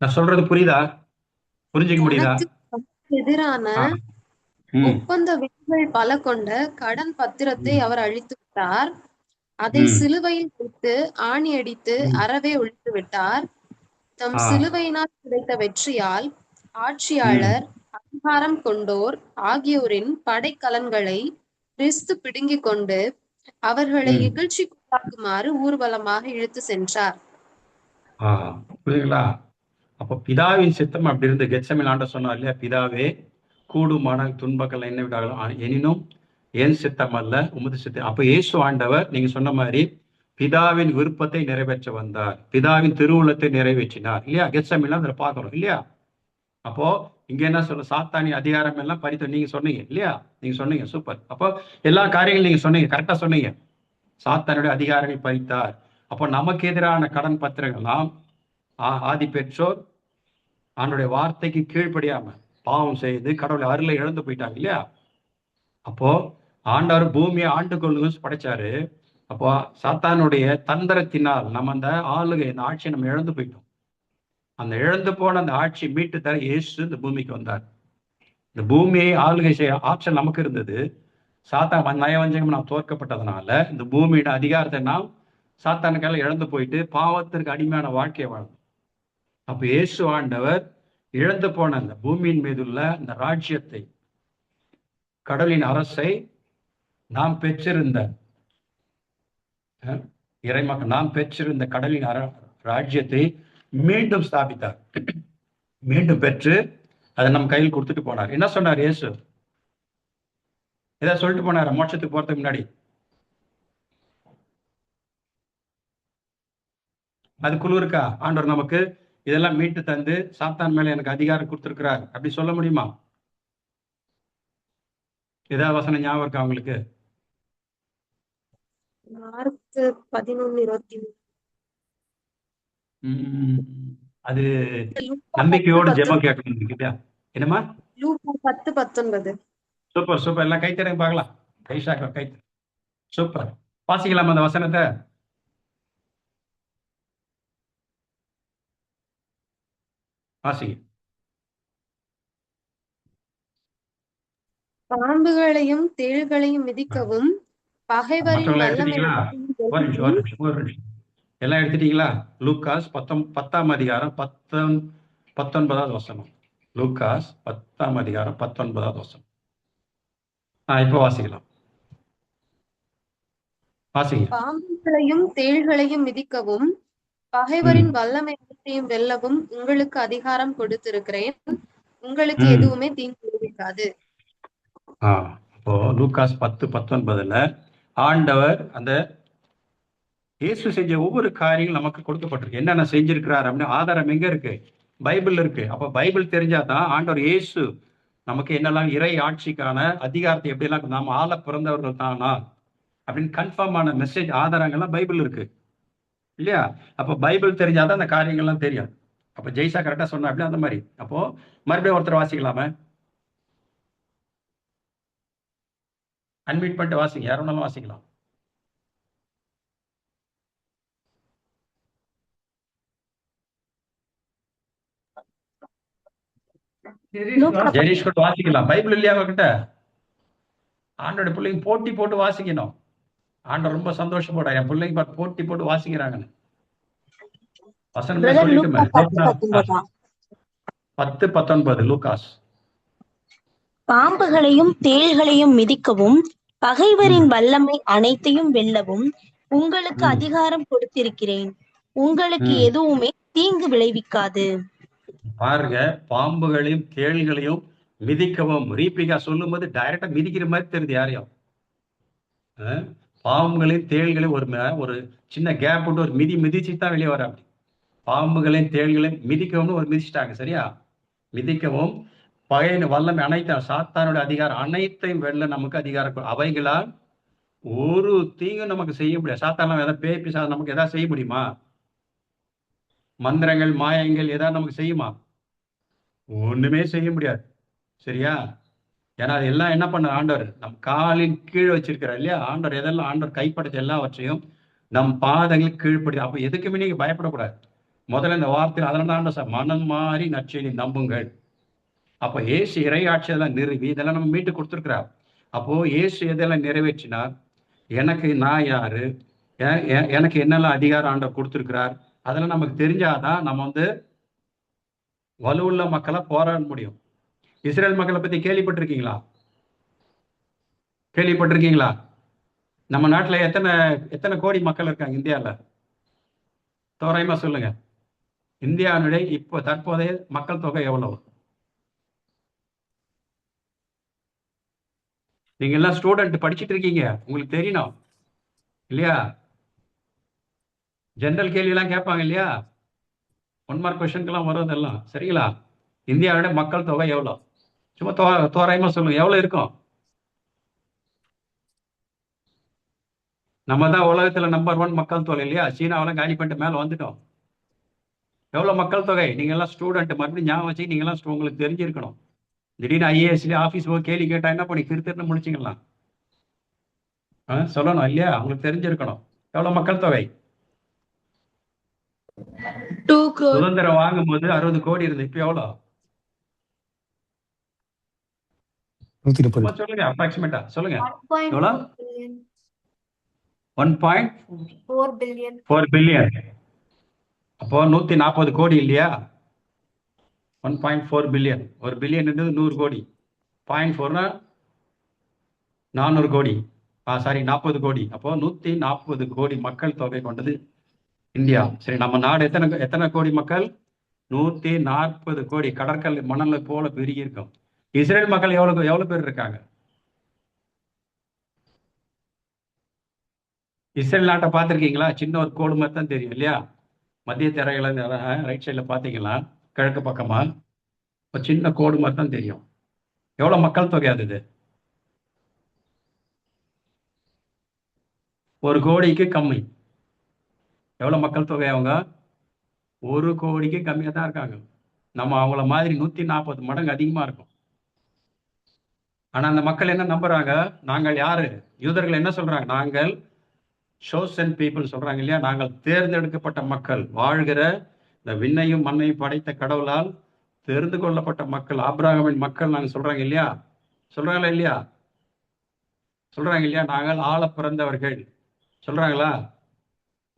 நான் சொல்றது புரியுதா? புரிஞ்சுக்க முடியுதா? தனக்கு எதிரான ஆ. ம். ஒப்பந்த விதிகள் பல கொண்ட கடன் பத்திரத்தை அவர் அழித்து விட்டார். அதை ம். சிலுவையில் வைத்து ஆணி அடித்து ம். அறவே ஒழித்து விட்டார். தம் ஆ. சிலுவையினால் கிடைத்த வெற்றியால் ம். ஆட்சியாளர், அதிகாரம் கொண்டோர் ஆகியோரின் படைக்கலன்களை கிறிஸ்து பிடுங்கிக் கொண்டு அவர்களை ம். இகழ்ச்சிக்குள்ளாக்குமாறு ஊர்வலமாக இழுத்து சென்றார். ஆ. புரியுதுங்களா? அப்போ பிதாவின் சித்தம் அப்படி இருந்து கெத்செமனேல் ஆண்டவர் சொன்னார் இல்லையா, பிதாவே கூடுமான துன்பங்கள் என்ன விட்டாலும் எனினும் என் சித்தம் அல்ல உமது சித்தம். அப்ப இயேசு ஆண்டவர் நீங்க சொன்ன மாதிரி பிதாவின் விருப்பத்தை நிறைவேற்ற வந்தார், பிதாவின் திருவுள்ளத்தை நிறைவேற்றினார் இல்லையா? கெத்செமனேல் அதில் பார்க்கிறோம் இல்லையா? அப்போ இங்க என்ன சொல்ல, சாத்தானி அதிகாரம் எல்லாம் பறித்து நீங்க சொன்னீங்க இல்லையா? நீங்க சொன்னீங்க, சூப்பர். அப்போ எல்லா காரியங்களும் நீங்க சொன்னீங்க, கரெக்டா சொன்னீங்க. சாத்தானுடைய அதிகாரங்கள் பறித்தார். அப்போ நமக்கு எதிரான கடன் பத்திரங்கள்லாம் ஆதி பெற்றோர் ஆண்டுடைய வார்த்தைக்கு கீழ்ப்படியாம பாவம் செய்து கடவுளை அருளை இழந்து போயிட்டாங்க இல்லையா? அப்போ ஆண்டவர் பூமியை ஆண்டு கொள்ளுங்க படைச்சாரு. அப்போ சாத்தானுடைய தந்திரத்தினால் நம்ம அந்த ஆளுகை, அந்த ஆட்சியை நம்ம இழந்து போயிட்டோம். அந்த இழந்து போன அந்த ஆட்சி மீட்டு தர இயேசு இந்த பூமிக்கு வந்தார். இந்த பூமியை ஆளுகை செய்ய ஆற்றல் நமக்கு இருந்தது. சாத்தான் நயவஞ்சகம் நாம் தோற்கப்பட்டதுனால இந்த பூமியோட அதிகாரத்தை நாம் சாத்தானுக்கெல்லாம் இழந்து போயிட்டு பாவத்திற்கு அடிமையான வாழ்க்கையை வாழணும். அப்ப இயேசு ஆண்டவர் இழந்து போன அந்த பூமியின் மீதுள்ள இந்த ராஜ்யத்தை, கடவுளின் அரசை நாம் பெற்றிருந்த இறைமக்கள் நாம் பெற்றிருந்த கடலின் ராஜ்யத்தை மீண்டும் ஸ்தாபித்தார். மீண்டும் பெற்று அதை நம்ம கையில் கொடுத்துட்டு போனார். என்ன சொன்னார் இயேசு? ஏதாவது சொல்லிட்டு போனார் மோட்சத்துக்கு போறதுக்கு முன்னாடி? அது குழு இருக்கா? ஆண்டவர் நமக்கு இதெல்லாம் மீட்டு தந்து சாத்தான் மேல எனக்கு அதிகாரம் கொடுத்திருக்கிறார் அப்படி சொல்ல முடியுமா? ஏதாவது வசனம் ஞாபகம் இருக்கா உங்களுக்கு? மார்க் 11:23. அது நம்பிக்கையோடு ஜெபம் கேட்கணும் இல்லையா? என்னமா? லூக்கா 10:19. சூப்பர் சூப்பர், எல்லாம் கைத்தறங்க பார்க்கலாம். கைஷாக்க கைத்து சூப்பர். வாசிக்கலாம் அந்த வசனத்தை. வாசிங்க. பாம்புகளையும் தேள்களையும் மிதிக்கவும் பகைவரின் மற்றவங்களை வல்லமை எடுத்துட்டீங்களா? ஒரு நிமிஷம். எல்லாம் எடுத்துட்டீங்களா? லூக்காஸ் 10ஆம் அதிகாரம் 19வது வசனம். லூக்காஸ் 10ஆம் அதிகாரம் 19வது வசனம். இப்ப வாசிக்கலாம். வாசிங்க. பாம்புகளையும் தேள்களையும் மிதிக்கவும் பகைவரின் வல்லமை அனைத்தையும் வெல்லவும் உங்களுக்கு அதிகாரம் கொடுத்திருக்கிறேன். உங்களுக்கு எதுவுமே தீங்கு விளைவிக்காது. அப்போ லூக்காஸ் 10:19 ஆண்டவர் அந்த இயேசு செஞ்ச ஒவ்வொரு காரியங்களும் நமக்கு கொடுக்கப்பட்டிருக்கு. என்னென்ன செஞ்சிருக்கிறார் அப்படின்னு ஆதாரம் எங்க இருக்கு? பைபிள் இருக்கு. அப்ப பைபிள் தெரிஞ்சாதான் ஆண்டவர் இயேசு நமக்கு என்னெல்லாம் இறை ஆட்சிக்கான அதிகாரத்தை எப்படி எல்லாம் நாம ஆள பிறந்தவர்கள் தானா அப்படின்னு கன்ஃபார்ம் ஆன மெசேஜ் ஆதாரங்கள்லாம் பைபிள் இருக்கு இல்லையா? அப்ப பைபிள் தெரிஞ்சாதான் அந்த காரியங்கள்லாம் தெரியும். அப்ப ஜெய்சா கரெக்டா சொன்னா அப்படி அந்த மாதிரி. அப்போ மறுபடியும் ஒருத்தர் வாசிக்கலாமே? அன்மியூட் பண்ணிட்டு வாசிங்க, யாரும் வேணாலும் வாசிக்கலாம். ஜெனீஷ் கூட வாசிக்கலாம். பைபிள் இல்லையா அவர்கிட்ட? ஆண்டோட பிள்ளைங்க போட்டி போட்டு வாசிக்கணும். ஆண்டவர் ரொம்ப சந்தோஷப்பட என் பிள்ளைங்க போட்டி போட்டு வாசிக்கிறாங்கன்னு. வசனமே சொல்லிட்டுமே 10:19 லூகாஸ். பாம்புகளையும் தேள்களையும் மிதிக்கவும் பகைவரின் வல்லமை அனைத்தையும் வெல்லவும் உங்களுக்கு அதிகாரம் கொடுத்திருக்கிறேன். உங்களுக்கு எதுவுமே தீங்கு விளைவிக்காது. பாருங்க, பாம்புகளையும் தேள்களையும் மிதிக்கவும். ரீபிகா சொல்லும் போது டைரக்டா மிதிக்கிற மாதிரி தெரியுது யாரையும். பாம்புகளையும் தேள்களையும் ஒரு சின்ன கேப் விட்டு ஒரு மிதிச்சு தான் வெளியே வர. அப்படி பாம்புகளையும் தேள்களையும் மிதிக்கவும் ஒரு மிதிச்சிட்டாங்க. சரியா? மிதிக்கவும் பகையின் வல்லமை அனைத்தும் சாத்தானுடைய அதிகாரம் அனைத்தையும் வெல்ல நமக்கு அதிகாரம் அவைகளால் ஒரு தீங்கும் நமக்கு செய்ய முடியாது. சாத்தான ஏதாவது பேய் பிசாசு நமக்கு ஏதாவது செய்ய முடியுமா? மந்திரங்கள் மாயங்கள் ஏதாவது நமக்கு செய்யுமா? ஒண்ணுமே செய்ய முடியாது. சரியா? ஏன்னா அது எல்லாம் என்ன பண்ண ஆண்டவர் நம் காலின் கீழ் வச்சிருக்கிறார் இல்லையா? ஆண்டவர் எதெல்லாம் ஆண்டவர் கைப்படுத்த எல்லாவற்றையும் நம் பாதங்கள் கீழ்படி. அப்ப எதுக்குமே நீங்க பயப்படக்கூடாது. முதல்ல இந்த வார்த்தையில் அதனால தான் ஆண்டவர் மனம் மாறி நற்செய்தி நம்புங்கள். அப்ப இயேசு இறையாட்சி எல்லாம் நிறுவி இதெல்லாம் நம்ம மீட்டு கொடுத்துருக்கிறார். அப்போ இயேசு எதெல்லாம் நிறைவேற்றினார், எனக்கு நான் யாரு, எனக்கு என்னெல்லாம் அதிகாரம் ஆண்டவர் கொடுத்துருக்கிறார், அதெல்லாம் நமக்கு தெரிஞ்சாதான் நம்ம வலுவுள்ள மக்களை போராட முடியும். இஸ்ரேல் மக்களை பத்தி கேள்விப்பட்டிருக்கீங்களா? கேள்விப்பட்டிருக்கீங்களா? நம்ம நாட்டுல எத்தனை கோடி மக்கள் இருக்காங்க இந்தியால? தோராயமா சொல்லுங்க. இந்தியாவுடைய இப்போ தற்போதைய மக்கள் தொகை எவ்வளவு? நீங்க எல்லாம் ஸ்டூடெண்ட் படிச்சுட்டு இருக்கீங்க, உங்களுக்கு தெரியணும் இல்லையா? ஜெனரல் கேள்வி எல்லாம் கேட்பாங்க இல்லையா? 1 மார்க் கொஸ்டின்கெல்லாம் வருவதெல்லாம். சரிங்களா? இந்தியாவோட மக்கள் தொகை எவ்வளவு? சும்மா தோராயமா சொல்லுங்க, எவ்வளவு இருக்கும்? நம்ம தான் உலகத்துல நம்பர் 1 மக்கள் தொகை இல்லையா? சீனாவெல்லாம் காலி பண்ணிட்டு மேல வந்துட்டோம். எவ்வளவு மக்கள் தொகை? நீங்க எல்லாம் ஸ்டூடெண்ட், மறுபடியும் ஞாபகம் வச்சு நீங்க எல்லாம் உங்களுக்கு தெரிஞ்சிருக்கணும். திடீர்னு ஐஏஎஸ்ல ஆபீஸ் போய் கேள்வி கேட்டா என்ன பண்ணி திருத்தன்னு முடிச்சிக்கலாம்? சொல்லணும் இல்லையா? உங்களுக்கு தெரிஞ்சிருக்கணும். எவ்வளவு மக்கள் தொகை? 2 crore. சுதந்திரம் வாங்கும் போது 60 கோடி இருந்து, இப்ப எவ்வளவு? 130. சொல்லுங்க, அப்ராக்சிமேட்டா சொல்லுங்க. 1.4 எவ்வளவு? billion. 1.4 4 billion. பில்லியன். அப்போ 140 கோடி இல்லையா? 1.4 பில்லியன். ஒரு பில்லியன் 100 கோடி. 0.4னா 400 கோடி. சாரி 40 கோடி. அப்போ 140 கோடி மக்கள் தொகை கொண்டது இந்தியா. சரி, நம்ம நாடு எத்தனை கோடி மக்கள்? 140 கோடி. கடற்கரை மணலை போல பெருகி இருக்கும். இஸ்ரேல் மக்கள் எவ்வளவு பேர் இருக்காங்க? இஸ்ரேல் நாட்டை பார்த்துருக்கீங்களா? சின்ன ஒரு கோடு மாதிரி தான் தெரியும் இல்லையா? மத்திய தரையில ரைட் சைட்ல பாத்தீங்களா? கிழக்கு பக்கமா ஒரு சின்ன கோடு மாதிரி தான் தெரியும். எவ்வளவு மக்கள் தொகை அது? 1 கோடிக்கு கம்மி. எவ்வளவு மக்கள் தொகை அவங்க? 1 கோடிக்கு கம்மியா தான் இருக்காங்க. நம்ம அவங்கள மாதிரி 140 மடங்கு அதிகமா இருக்கும். ஆனா அந்த மக்கள் என்ன நம்புறாங்க? நாங்கள் யாரு? யூதர்கள் என்ன சொல்றாங்க? நாங்கள் chosen people சொல்றாங்க இல்லையா? நாங்கள் தேர்ந்தெடுக்கப்பட்ட மக்கள், வாழ்கிற இந்த விண்ணையும் மண்ணையும் படைத்த கடவுளால் தெரிந்து கொள்ளப்பட்ட மக்கள், ஆபிரகாமின் மக்கள் நாங்க சொல்றாங்க இல்லையா? சொல்றாங்களா இல்லையா? சொல்றாங்க இல்லையா? நாங்கள் ஆள பிறந்தவர்கள் சொல்றாங்களா?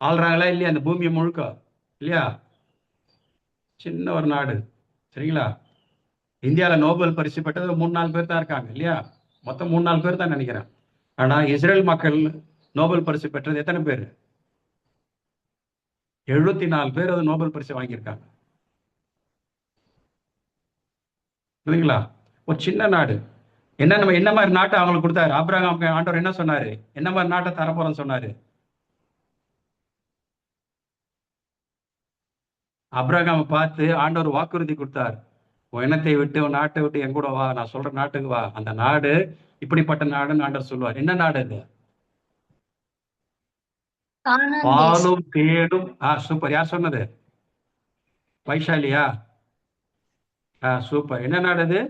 ஆள்றாங்களா இல்லையா? அந்த பூமியை முழுக்க இல்லையா? சின்ன ஒரு நாடு. சரிங்களா? இந்தியாவில் நோபல் பரிசு பெற்றது 3-4 பேர் தான் இருக்காங்க இல்லையா? மொத்தம் 3-4 பேர் தான் நினைக்கிறேன். ஆனா இஸ்ரேல் மக்கள் நோபல் பரிசு பெற்றது எத்தனை பேர்? 74 பேர் அது நோபல் பரிசு வாங்கியிருக்காங்க. இல்லைங்களா? ஒரு சின்ன நாடு. என்ன மாதிரி நாட்டை அவங்களுக்கு கொடுத்தாரு? ஆபிரகாம் ஆண்டவர் என்ன சொன்னாரு? என்ன மாதிரி நாட்டை தரப்போறேன்னு சொன்னாரு? ஆபிரகாமை பார்த்து ஆண்டவர் வாக்குறுதி கொடுத்தார். உன் இனத்தை விட்டு, உன் நாட்டை விட்டு என் கூட வா, நான் சொல்ற நாட்டுக்கு வா. அந்த நாடு இப்படிப்பட்ட நாடுன்னு ஆண்டவர் சொல்லுவார். என்ன நாடு அது? பாலும் தேடும். சூப்பர். யார் சொன்னது? வைஷாலியா? சூப்பர். என்ன நாடு அது?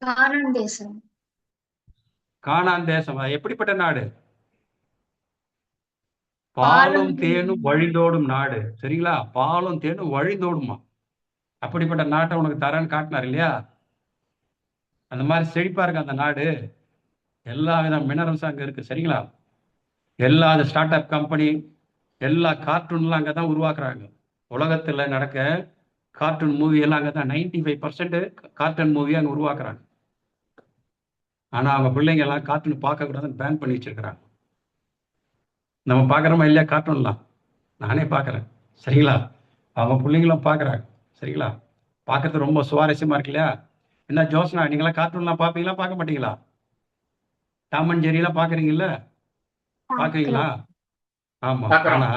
கானான் தேசம். கானான் தேசம். எப்படிப்பட்ட நாடு? பாலும் தேனும் வழிந்தோடும் நாடு. சரிங்களா? பாலும் தேனும் வழிந்தோடுமா. அப்படிப்பட்ட நாட்டை உனக்கு தரேன்னு காட்டினார் இல்லையா? அந்த மாதிரி செழிப்பா இருக்கு அந்த நாடு. எல்லா வித மினரல்ஸ் அங்க இருக்கு. சரிங்களா? எல்லா ஸ்டார்ட் அப் கம்பெனி, எல்லா கார்ட்டூன்லாம் அங்கதான் உருவாக்குறாங்க. உலகத்துல நடக்க கார்ட்டூன் மூவி எல்லாம் அங்கதான். 95% கார்ட்டூன் மூவி அங்க உருவாக்குறாங்க. ஆனா அவங்க பிள்ளைங்க எல்லாம் கார்ட்டூன் பார்க்க கூடாதுன்னு பேன் பண்ணி வச்சிருக்கிறாங்க. நம்ம பாக்குறோமா இல்லையா கார்ட்டூன்லாம்? நானே பாக்குறேன். சரிங்களா? அவங்க பிள்ளைங்களும் பாக்குறாங்க. சரிங்களா? பாக்குறது ரொம்ப சுவாரஸ்யமா இருக்கு இல்லையா? என்ன ஜோஸ்னா, நீங்களாம் கார்ட்டூன்லாம் பாப்பீங்களா, பார்க்க மாட்டீங்களா? டாம் அண்ட் ஜெரி எல்லாம் பாக்குறீங்கல்ல? பாக்குறீங்களா? ஆமா. ஆனா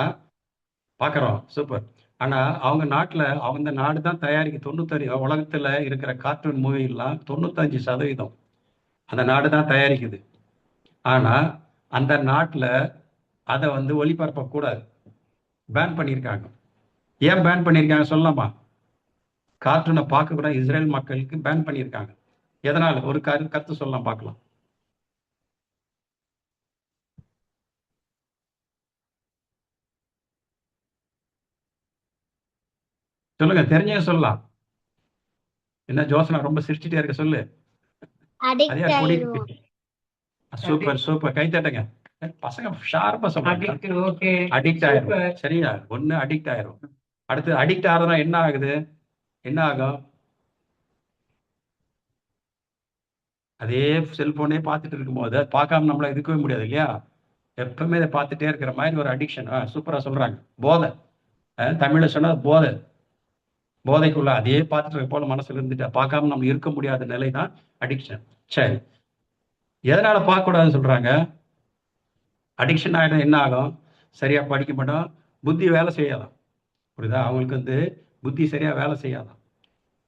பாக்குறோம். சூப்பர். ஆனா அவங்க நாட்டுல அவங்க நாடு தான் தயாரிக்க 96 உலகத்துல இருக்கிற கார்ட்டூன் மூவி எல்லாம் 95% அந்த நாடு தான் தயாரிக்குது. ஆனா அந்த நாட்டுல அதை வந்து ஒளிபரப்ப கூடாது, பேன் பண்ணியிருக்காங்க. ஏன் பேன் பண்ணியிருக்காங்க சொல்லலாமா? கார்ட்டூனை பார்க்க கூட இஸ்ரேல் மக்களுக்கு பேன் பண்ணியிருக்காங்க. எதனால? ஒரு கருத்து சொல்லலாம், பார்க்கலாம். சொல்லுங்க, தெரிஞ்சே சொல்லலாம். என்ன ஜோசனா ரொம்ப சிரிச்சுட்டே இருக்க, சொல்லு. அதே கூட்டிட்டு சூப்பர் சூப்பர், கை தட்டுங்க. பசங்க ஷார்ப்பா சொல்றாங்க. ஓகே, அடிக்ட் ஆயிரும். சரியா? ஒண்ணு அடிக்ட் ஆயிரும். அடுத்து அடிக்ட் ஆகிறதா என்ன ஆகுது? என்ன ஆகும்? அதே செல்போனே பார்த்துட்டு இருக்கும்போது அதை பார்க்காம நம்மள இருக்கவே முடியாது இல்லையா? எப்பவுமே இதை பார்த்துட்டே இருக்கிற மாதிரி ஒரு அடிக்ஷன். சூப்பரா சொல்றாங்க, போதை. தமிழ்ல சொன்னா போதை, போதைக்குள்ள அதே பார்த்துட்டு இருக்க போல மனசுல இருந்துட்டு பார்க்காம நம்ம இருக்க முடியாத நிலை தான் அடிக்ஷன். சரி, எதனால பார்க்கக்கூடாதுன்னு சொல்றாங்க? அடிக்ஷன் ஆகிடும், என்ன ஆகும்? சரியா படிக்க மாட்டோம், புத்தி வேலை செய்யாதான். புரியுதா? அவங்களுக்கு வந்து புத்தி சரியா வேலை செய்யாதான்,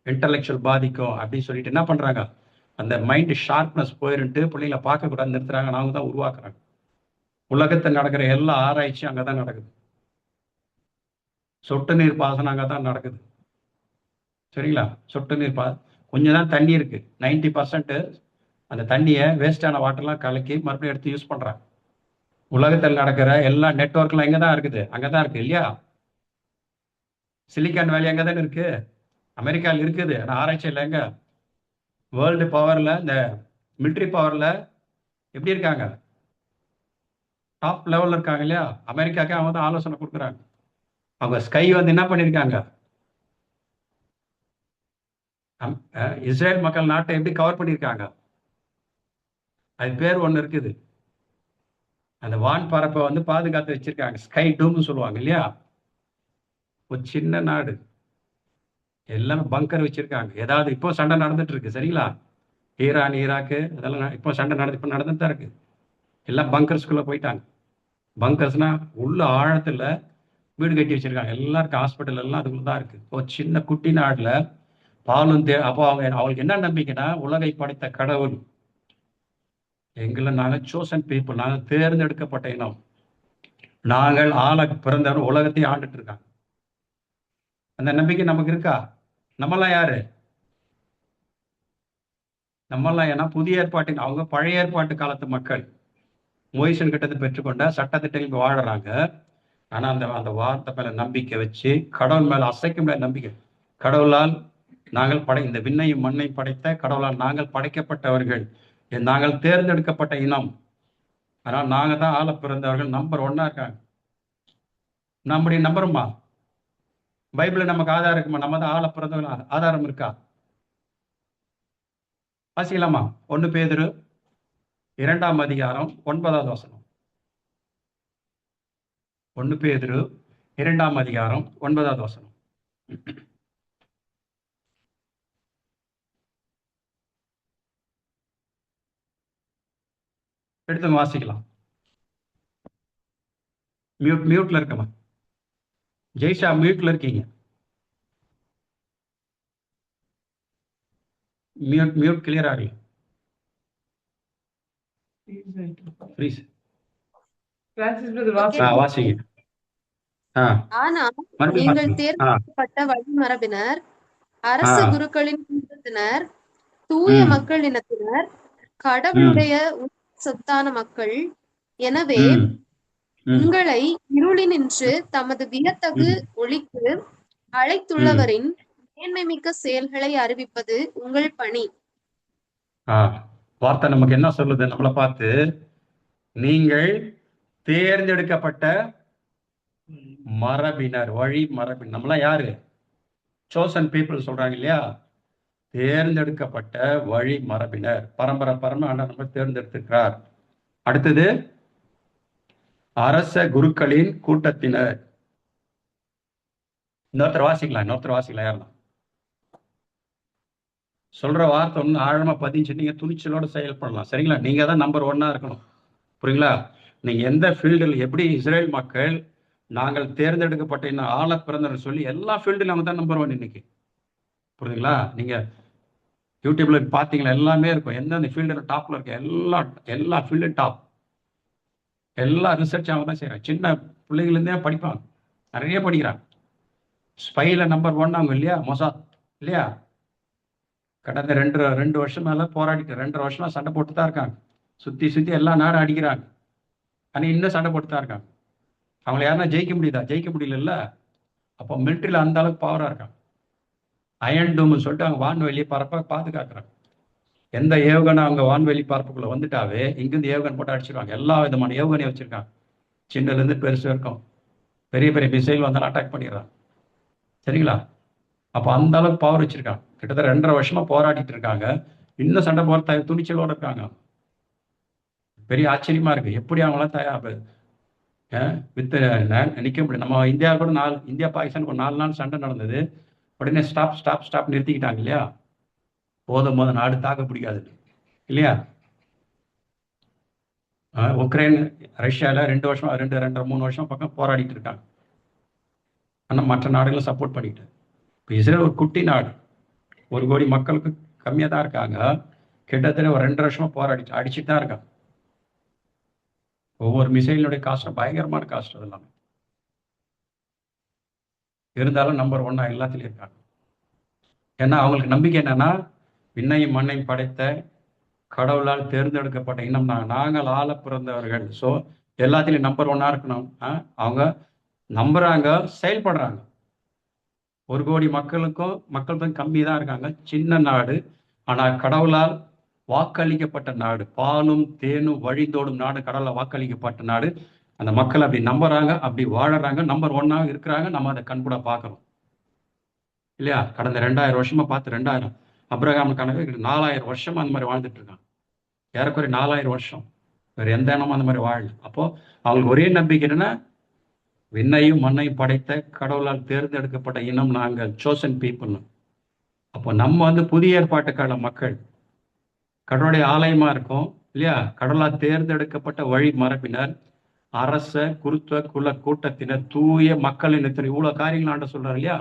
இன்டலெக்சுவல் பாதிக்கும் அப்படின்னு சொல்லிட்டு என்ன பண்றாங்க, அந்த மைண்ட் ஷார்ப்னஸ் போயிருந்துட்டு பிள்ளைங்களை பார்க்கக்கூடாது நிறுத்துறாங்க. அவங்க தான் உருவாக்குறாங்க. உலகத்தில் நடக்கிற எல்லா ஆராய்ச்சியும் அங்கதான் நடக்குது. சொட்டு நீர் பாசனம் அங்கதான் நடக்குது. சரிங்களா? சொட்டு நீர் கொஞ்சம் தான் தண்ணி இருக்கு, 90% அந்த தண்ணியை வேஸ்டான வாட்டர்லாம் கலக்கி மறுபடியும் எடுத்து யூஸ் பண்றாங்க. உலகத்தில் நடக்கிற எல்லா நெட்வொர்க்லாம் எங்க தான் இருக்குது? அங்கதான் இருக்கு இல்லையா? சிலிக்கான் வேலி அங்கே தானே இருக்கு, அமெரிக்காவில் இருக்குது. ஆனால் ஆராய்ச்சியில் எங்க? வேர்ல்டு பவர்ல, இந்த மிலிட்ரி பவர்ல எப்படி இருக்காங்க? டாப் லெவல்ல இருக்காங்க இல்லையா? அமெரிக்காக்கே அவங்க தான் ஆலோசனை கொடுக்குறாங்க. அவங்க ஸ்கை வந்து என்ன பண்ணியிருக்காங்க, இஸ்ரேல் மக்கள் நாட்டை எப்படி கவர் பண்ணியிருக்காங்க? அது பேர் ஒன்று இருக்குது, அந்த வான் பரப்பை வந்து பாதுகாத்து வச்சிருக்காங்க. ஸ்கை டூம்னு சொல்லுவாங்க இல்லையா? ஒரு சின்ன நாடு, எல்லாமே பங்கர் வச்சிருக்காங்க. ஏதாவது இப்போ சண்டை நடந்துட்டு இருக்கு, சரிங்களா? ஈரான் ஈராக்கு அதெல்லாம் இப்போ சண்டை இப்போ நடந்துட்டு தான் இருக்கு. எல்லாம் பங்கர்ஸ்குள்ள போயிட்டாங்க. பங்கர்ஸ்னா உள்ள ஆழத்துல வீடு கட்டி வச்சிருக்காங்க. எல்லாருக்கும் ஹாஸ்பிட்டல் எல்லாம் அதுக்குள்ள தான் இருக்கு. ஒரு சின்ன குட்டி நாடுல பாலும் அப்போ அவங்களுக்கு என்ன நம்பிக்கைன்னா, உலகை படைத்த கடவுள் எங்களை நாங்கள் சோசன் பீப்புள், நாங்கள் தேர்ந்தெடுக்கப்பட்ட இனம், நாங்கள் ஆள பிறந்தவர் உலகத்தை ஆண்டுட்டு இருக்காங்க. அந்த நம்பிக்கை நமக்கு இருக்கா? நம்மெல்லாம் யாரு? நம்மெல்லாம் ஏன்னா புதிய ஏற்பாட்டின், அவங்க பழைய ஏற்பாட்டு காலத்து மக்கள் மோயிசன் கிட்டத்தை பெற்றுக்கொண்ட சட்டத்திட்டங்களுக்கு வாழறாங்க. ஆனா அந்த வார்த்தை மேல நம்பிக்கை வச்சு, கடவுள் மேல அசைக்க முடியாத நம்பிக்கை. கடவுளால் நாங்கள் இந்த விண்ணையும் மண்ணை படைத்த கடவுளால் நாங்கள் படைக்கப்பட்டவர்கள், நாங்கள் தேர்ந்தெடுக்கப்பட்ட இனம், ஆனால் நாங்க தான் ஆள பிறந்தவர்கள், நம்பர் 1 இருக்காங்க. நம்முடைய நம்பருமா? பைபிள் நமக்கு ஆதாரம் இருக்குமா? நம்ம தான் ஆள பிறந்தவர்கள், ஆதாரம் இருக்கா? வாசிக்கலாமா? 1 பேதுரு 2ஆம் அதிகாரம் 9வது வசனம். 1 பேதுரு 2ஆம் அதிகாரம் 9வது வசனம். எடுத்து வாசிக்கலாம். மியூட்ல இருக்கமா? ஜெய்ஷா மியூட்ல இருக்கீங்க. மியூட் கிளியர் ஆகல. வாசிங்க. ஆனால் நீங்கள் தேர்ந்தெடுக்கப்பட்ட வழிமரபினர், அரச குருக்களின் கூட்டத்தினர், தூய மக்கள் இனத்தினர், கடவுளுடைய சொத்தான மக்கள். எனவே உங்களை இருளினின்று தமது வியத்தகு ஒளிக்கு அழைத்துள்ளவரின் மேன்மை மிக்க செயல்களை அறிவிப்பது உங்கள் பணி. வார்த்தை நமக்கு என்ன சொல்லுது? நம்மளை பார்த்து, நீங்கள் தேர்ந்தெடுக்கப்பட்ட மரபினர், வழி மரபினர். நம்மளாம் யாரு? சோசன் பீப்புள் சொல்றாங்க இல்லையா? தேர்ந்தெடுக்கப்பட்ட வழி மரபினர், பரம்பரை நம்ம தேர்ந்தெடுத்திருக்கிறார். அடுத்தது அரச குருக்களின் கூட்டத்தினர். இன்னொருத்தர் வாசிக்கலாம். யாரெல்லாம் சொல்ற வார்த்தை ஒண்ணு ஆழமா பதிஞ்சு நீங்க துணிச்சலோட செயல்படலாம். சரிங்களா? நீங்க தான் நம்பர் 1 இருக்கணும். புரியுங்களா? நீங்க எந்த ஃபீல்டில், எப்படி இஸ்ரேல் மக்கள் நாங்கள் தேர்ந்தெடுக்கப்பட்ட இன்னும் ஆள பிறந்தவர் சொல்லி எல்லா ஃபீல்டுல அவங்க தான் நம்பர் 1 இன்னைக்கு. புரியுதுங்களா? நீங்க யூடியூப்ல பாத்தீங்களா, எல்லாமே இருக்கும். எந்தெந்த ஃபீல்டுல டாப்ல இருக்க எல்லா ஃபீல்டும் டாப். எல்லா ரிசர்ச் அவங்க தான் செய்யறாங்க. சின்ன பிள்ளைங்கள்லேருந்தே படிப்பாங்க, நிறைய படிக்கிறாங்க. ஸ்பைல நம்பர் 1 அவங்க இல்லையா, மொசாத் இல்லையா? கடந்த ரெண்டு வருஷம் மேல போராடிட்டு 2.5 வருஷமா சண்டை போட்டு தான் இருக்காங்க. சுத்தி எல்லா நேரம் அடிக்கிறாங்க. ஆனா இன்னும் சண்டை போட்டு தான் இருக்காங்க. அவங்களை யாருன்னா ஜெயிக்க முடியுதா? ஜெயிக்க முடியல. அப்போ மிலிட்டரியில அந்த அளவுக்கு பவரா இருக்காங்க. அயன் டூம்னு சொல்லிட்டு அவங்க வான்வெளியை பரப்ப பாதுகாக்கிறாங்க. எந்த ஏவுகணை அவங்க வான்வெளி பரப்புக்குள்ள வந்துட்டாவே இங்கிருந்து ஏவுகணை போட்டு அடிச்சிருவாங்க. எல்லா விதமான ஏவுகணையும் வச்சிருக்காங்க. சின்னல இருந்து பெருசு இருக்கும். பெரிய பெரிய மிசைல் வந்தாலும் அட்டாக் பண்ணிடுறாங்க. சரிங்களா? அப்போ அந்த அளவுக்கு பவர் வச்சிருக்காங்க. கிட்டத்தட்ட 2.5 வருஷமா போராடிட்டு இருக்காங்க. இன்னும் சண்டை போற துணிச்சலோட இருக்காங்க. பெரிய ஆச்சரியமா இருக்கு, எப்படி அவங்களாம் நிக்க முடியும். நம்ம இந்தியா கூட இந்தியா பாகிஸ்தான் ஒரு 4 நாள் சண்டை நடந்தது. உடனே ஸ்டாப் நிறுத்திக்கிட்டாங்க இல்லையா? போதும் நாடு தாக்க பிடிக்காது இல்லையா? உக்ரைன் ரஷ்யால 2.5 வருஷம் பக்கம் போராடிட்டு இருக்காங்க. ஆனா மற்ற நாடுகளும் சப்போர்ட் பண்ணிட்டு. இப்போ இஸ்ரேல் ஒரு குட்டி நாடு, 1 கோடி மக்களுக்கு கம்மியா தான் இருக்காங்க. கிட்டத்தட்ட ஒரு 2.5 வருஷமா போராடிட்டு அடிச்சுட்டு தான் இருக்காங்க. ஒவ்வொரு மிசைலினுடைய காஸ்ட் பயங்கரமான காஸ்ட். அதெல்லாம் இருந்தாலும் நம்பர் 1 எல்லாத்துலயும் இருக்காங்க. ஏன்னா அவங்களுக்கு நம்பிக்கை என்னன்னா, விண்ணையும் மண்ணையும் படைத்த கடவுளால் தேர்ந்தெடுக்கப்பட்ட இனம் நாங்கள் ஆள பிறந்தவர்கள். ஸோ எல்லாத்திலையும் நம்பர் 1 இருக்கணும். அவங்க நம்புறாங்க, செயல்படுறாங்க. 1 கோடி மக்கள் தான் கம்மி தான் இருக்காங்க. சின்ன நாடு, ஆனா கடவுளால் வாக்களிக்கப்பட்ட நாடு. பாலும் தேனும் வழிந்தோடும் நாடு, கடவுளால் வாக்களிக்கப்பட்ட நாடு. அந்த மக்கள் அப்படி நம்புறாங்க, அப்படி வாழறாங்க, நம்பர் 1 இருக்கிறாங்க. நம்ம அதை கண்கூட பார்க்கணும் இல்லையா? கடந்த 2000 வருஷமா பார்த்து 2000 அப்ரஹாம் கணக்கு 4000 வருஷமா அந்த மாதிரி வாழ்ந்துட்டு இருக்காங்க. ஏறக்குறைய 4000 வருஷம் வேற எந்த இனமும் அந்த மாதிரி வாழல. அப்போ அவங்களுக்கு ஒரே நம்பிக்கை என்னன்னா, விண்ணையும் மண்ணையும் படைத்த கடவுளால் தேர்ந்தெடுக்கப்பட்ட இனம் நாங்கள், சோசன் பீப்புள். அப்போ நம்ம புதிய ஏற்பாட்டு கால மக்கள், கடவுளுடைய ஆலயமா இருக்கும் இல்லையா? கடவுளால் தேர்ந்தெடுக்கப்பட்ட வழி மரபினர், அரச குருத்துவ குல கூட்டத்தினர், தூய மக்களின் இவ்வளவு காரியங்கள் ஆண்ட சொல்றாரு இல்லையா?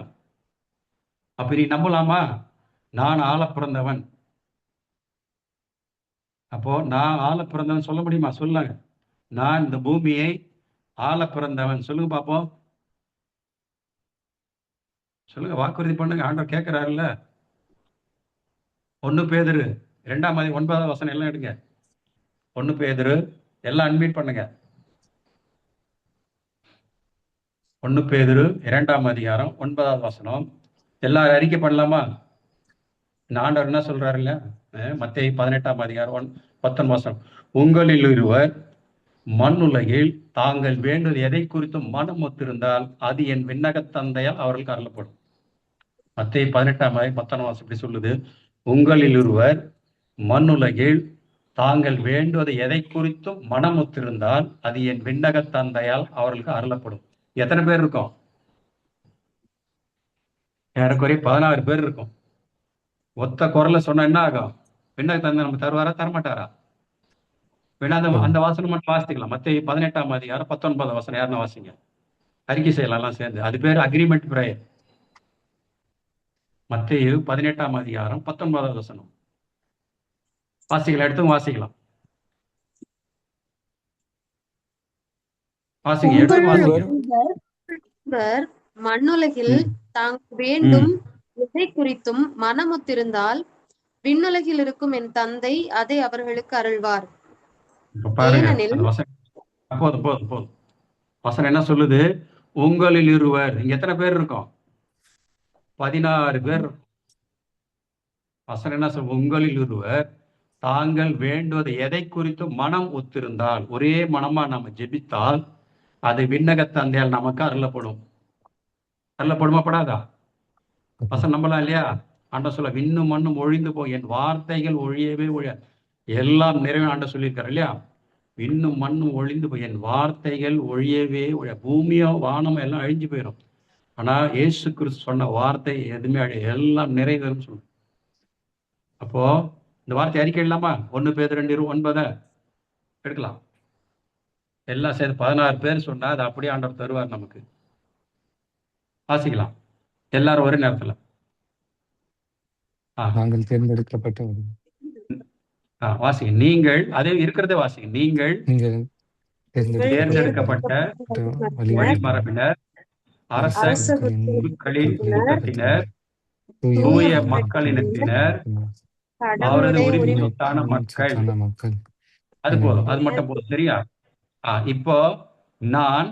அப்ப நீ நம்பலாமா? நான் ஆள பிறந்தவன். அப்போ நான் ஆள பிறந்தவன் சொல்ல முடியுமா? சொல்லுங்க. நான் இந்த பூமியை ஆள பிறந்தவன் சொல்லுங்க பாப்போம். சொல்லுங்க, வாக்குறுதி பண்ணுங்க. ஆண்டவர் கேட்கிறாருல்ல. 1 பேதுரு 2ஆம் அதிகாரம் 9வது வசனம் எல்லாம் எடுங்க. 1 பேதுரு எல்லாம் அன்மீட் பண்ணுங்க. 1 பேதுரு 2ஆம் அதிகாரம் 9வது வசனம் எல்லாரும் அறிக்கை பண்ணலாமா? ஆண்டவர் என்ன சொல்றாருல்ல? மத்தேயு 18ஆம் அதிகாரம் 19 வசனம், உங்களில் இருவர் மண்ணுலகில் தாங்கள் வேண்டுவது எதை குறித்தும் மனம் ஒத்திருந்தால் அது என் விண்ணக தந்தையால் அவர்களுக்கு அருளப்படும். மத்தேயு 18ஆம் அதிகாரம் 19 வசனம் இப்படி சொல்லுது, உங்களில் இருவர் மண்ணுலகில் தாங்கள் வேண்டுவது எதை குறித்தும் மனம் ஒத்திருந்தால் அது என் விண்ணக தந்தையால் அவர்களுக்கு அருளப்படும். எத்தனை பேர் இருக்கும்? ஏறக்குறைய 16 பேர் இருக்கும். ஒத்த குரலை சொன்னா என்ன ஆகும்? விண்ணக தந்தை நம்ம தருவாரா, தரமாட்டாரா? வேணா அந்த வாசனம் மட்டும் வாசிக்கலாம். மத்தேயு 18ஆம் அதிகாரம் 19 வசனம் யாருன்னா வாசிங்க. அறிக்கை செய்யலாம் சேர்ந்து. அது பேர் அக்ரிமெண்ட் பிரேயர். மத்தேயு 18ஆம் அதிகாரம் 19வது வசனம் வாசிக்கலாம். எடுத்து வாசிக்கலாம். வாசிங்க, எடுத்து வாசிங்க. மண்ணுலகில் தாங்கள் வேண்டும் எதை குறித்தும் மனமுத்திருந்தால் விண்ணுலகில் இருக்கும் என் தந்தை அதை அவர்களுக்கு அருள்வார். போதும். வசனம் என்ன சொல்லுது? உங்களில் இருவர். இங்க எத்தனை பேர் இருக்கும்? 16 பேர். வசனம் என்ன சொல்ல? உங்களில் இருவர் தாங்கள் வேண்டுவது எதை குறித்து மனம் ஒத்திருந்தால், ஒரே மனமா நம்ம ஜெபித்தால் அது விண்ணக தந்தையால் நமக்கு அருளப்படும். அருளப்படுமா படாதா? வசனம் நம்பலாம் இல்லையா? ஆண்ட சொல்ல, விண்ணும் மண்ணும் ஒழிந்து போய் என் வார்த்தைகள் ஒழியவே ஒழிய எல்லாம் நிறைவே ஆண்ட சொல்லியிருக்காரு இல்லையா? விண்ணும் மண்ணும் ஒழிந்து போய் என் வார்த்தைகள் ஒழியவே ஒழிய. பூமியோ வானமோ எல்லாம் அழிஞ்சு போயிடும். ஆனா இயேசு கிறிஸ்து சொன்ன வார்த்தை எதுவுமே எல்லாம் நிறைவேறும் சொல்லு. அப்போ இந்த வார்த்தை அறிக்கை இல்லாமா? 1 பேதுரு 2:9 எடுக்கலாம். எல்லாம் சேர்த்து 16 பேர் சொன்னா அது அப்படியே ஆண்டவர் தருவார் நமக்கு. வாசிக்கலாம் எல்லாரும் ஒரே நேரத்துல. நாங்கள் தேர்ந்தெடுக்கப்பட்ட வாசிங்க. நீங்கள் அதே இருக்கிறதே வாசிங்க. நீங்கள் நீங்கள் தேர்ந்தெடுக்கப்பட்ட வழிமரபினர், அரச குருக்களின் கூட்டத்தினர், தூய மக்களினத்தினர், அவரது உரிமை சொத்தான மக்கள். அது போதும், அது மட்டும் போதும். சரியா? இப்போ நான்,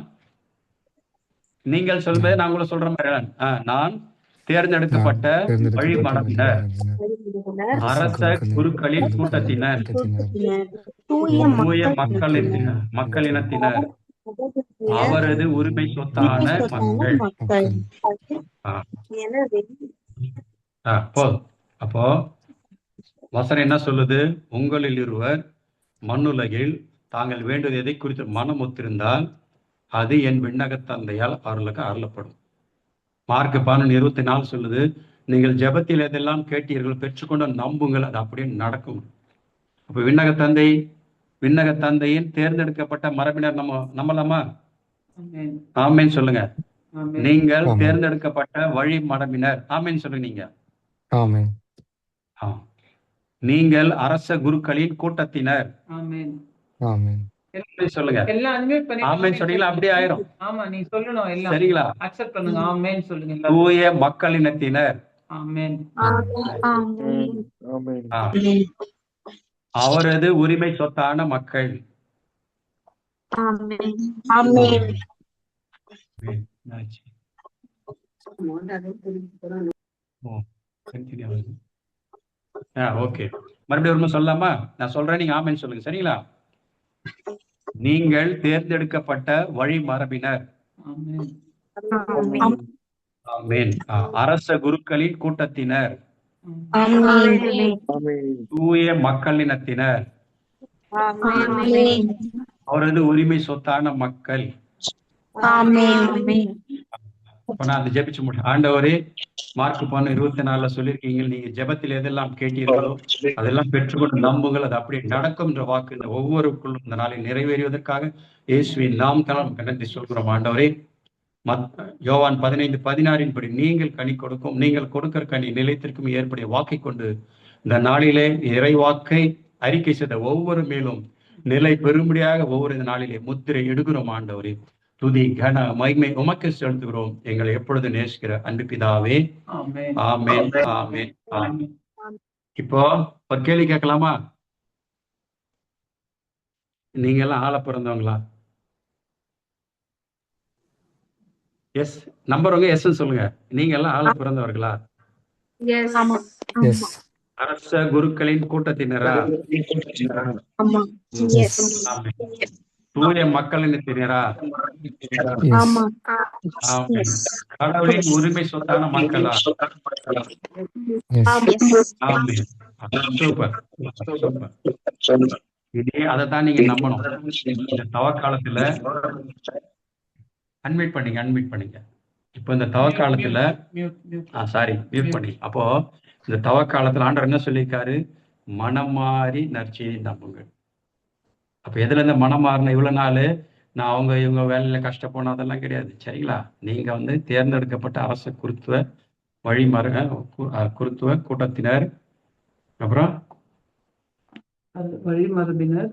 நீங்கள் சொல்வது நான் கூட சொல்ற மாதிரி, நான் தேர்ந்தெடுக்கப்பட்ட வழிமரபினர், அரச குருக்களின் கூட்டத்தினர், தூய மக்களினத்தினர், அவரது உரிமை சொத்தான மக்கள். போதும். அப்போ வசனம் என்ன சொல்லுது? உங்களில் இருவர் மண்ணுலகில் தாங்கள் வேண்டுவது எதை குறித்து மனம் ஒத்திருந்தால் அது என் விண்ணக தந்தையால் அவர்களுக்கு அருளப்படும். மார்க் 11:24 சொல்லுது, நீங்கள் ஜெபத்தில் எதெல்லாம் கேட்டீர்கள் பெற்றுக்கொண்டு நம்புங்கள், அது அப்படியே நடக்கும். அப்ப விண்ணக தந்தையின் தேர்ந்தெடுக்கப்பட்ட மரபினர் நம்ம நம்பலாமா? ஆமேன் சொல்லுங்க. நீங்கள் தேர்ந்தெடுக்கப்பட்ட வழி மரபினர். ஆமேன் சொல்லுங்க. நீங்க நீங்கள் அரச குருக்களின் கூட்டத்தினர். சொல்லுங்க. ஆமேன் சொன்னீங்களா? அப்படியே ஆயிரும். ஆமா, நீ சொல்லணும். எல்லாம் சரிங்களா? அக்செப்ட் பண்ணுங்க. ஆமென் சொல்லுங்க. தூய மக்களினத்தினர், ஆமென். அவரது உரிமை சொத்தான மக்கள். ஓகே, மறுபடியும் ஒரு சொல்லலாமா? நான் சொல்றேன், நீங்க ஆமென் சொல்லுங்க. சரிங்களா? நீங்கள் தேர்ந்தெடுக்கப்பட்ட வழி மரபினர், ஆமென், அரச குருக்களின் கூட்டத்தினர், தூய மக்களினத்தினர், அவரது உரிமை சொத்தான மக்கள். இப்ப நான் அந்த ஜெபிச்சு முடியும். ஆண்டவரே, மார்க் 11:24 சொல்லியிருக்கீங்க, நீங்க ஜெபத்தில் எதெல்லாம் கேட்டீர்களோ அதெல்லாம் பெற்றுக்கொண்டு நம்புங்கள், அது அப்படி நடக்கும் என்ற வாக்கு இந்த ஒவ்வொருக்குள்ளும் இந்த நாளில் நிறைவேறுவதற்காக இயேசுவின் நாமத்தால் நமக்கு நன்றி சொல்கிறோம். ஆண்டவரே, யோவான் 15:16 படி நீங்கள் கனி கொடுக்கும், நீங்கள் கொடுக்கிற கனி நிலைத்திற்கும் ஏற்படைய வாக்கை கொண்டு இந்த நாளிலே இறை வாக்கை அறிக்கை செய்த ஒவ்வொரு மேலும் நிலை பெரும்படியாக ஒவ்வொரு இந்த நாளிலே முத்திரை எடுக்கிறோம். ஆண்டவரே, துதி கன மகிமை உமக்கு செலுத்துகிறோம், எங்களை எப்பொழுது நேசிக்கிற அன்பு பிதாவே. ஆமென், ஆமென், ஆமென். இப்போ ஒரு கேள்வி கேட்கலாமா? நீங்க எல்லாம் ஆள பிறந்தவங்களா? எஸ் நம்புறவங்க எஸ் சொல்லுங்க. நீங்க எல்லாம் ஆள பிறந்தவர்களா? அரச குருக்களின் கூட்டத்தினரா? தூய மக்களினத்தினரா? கடவுளின் உரிமை சொத்தான மக்களா? Super, super. இதே அதைத்தான் நீங்க நம்பணும். இந்த தவக்காலத்துல அன்மியூட் பண்ணீங்க. இப்போ இந்த தவக்காலத்துல மியூட் பண்ணி. அப்போ இந்த தவக்காலத்துல ஆண்டவர் என்ன சொல்லியிருக்காரு? மனம் மாறி நற்செய்தி நம்புங்கள். அப்ப எதுல இருந்து மனம் மாறின? இவ்வளவு நாள் நான் இவங்க வேலையில கஷ்டப்போன அதெல்லாம் கிடையாது. சரிங்களா? நீங்க தேர்ந்தெடுக்கப்பட்ட அரச குருத்துவ குருத்துவ கூட்டத்தினர், அப்புறம் வழிமரபினர்,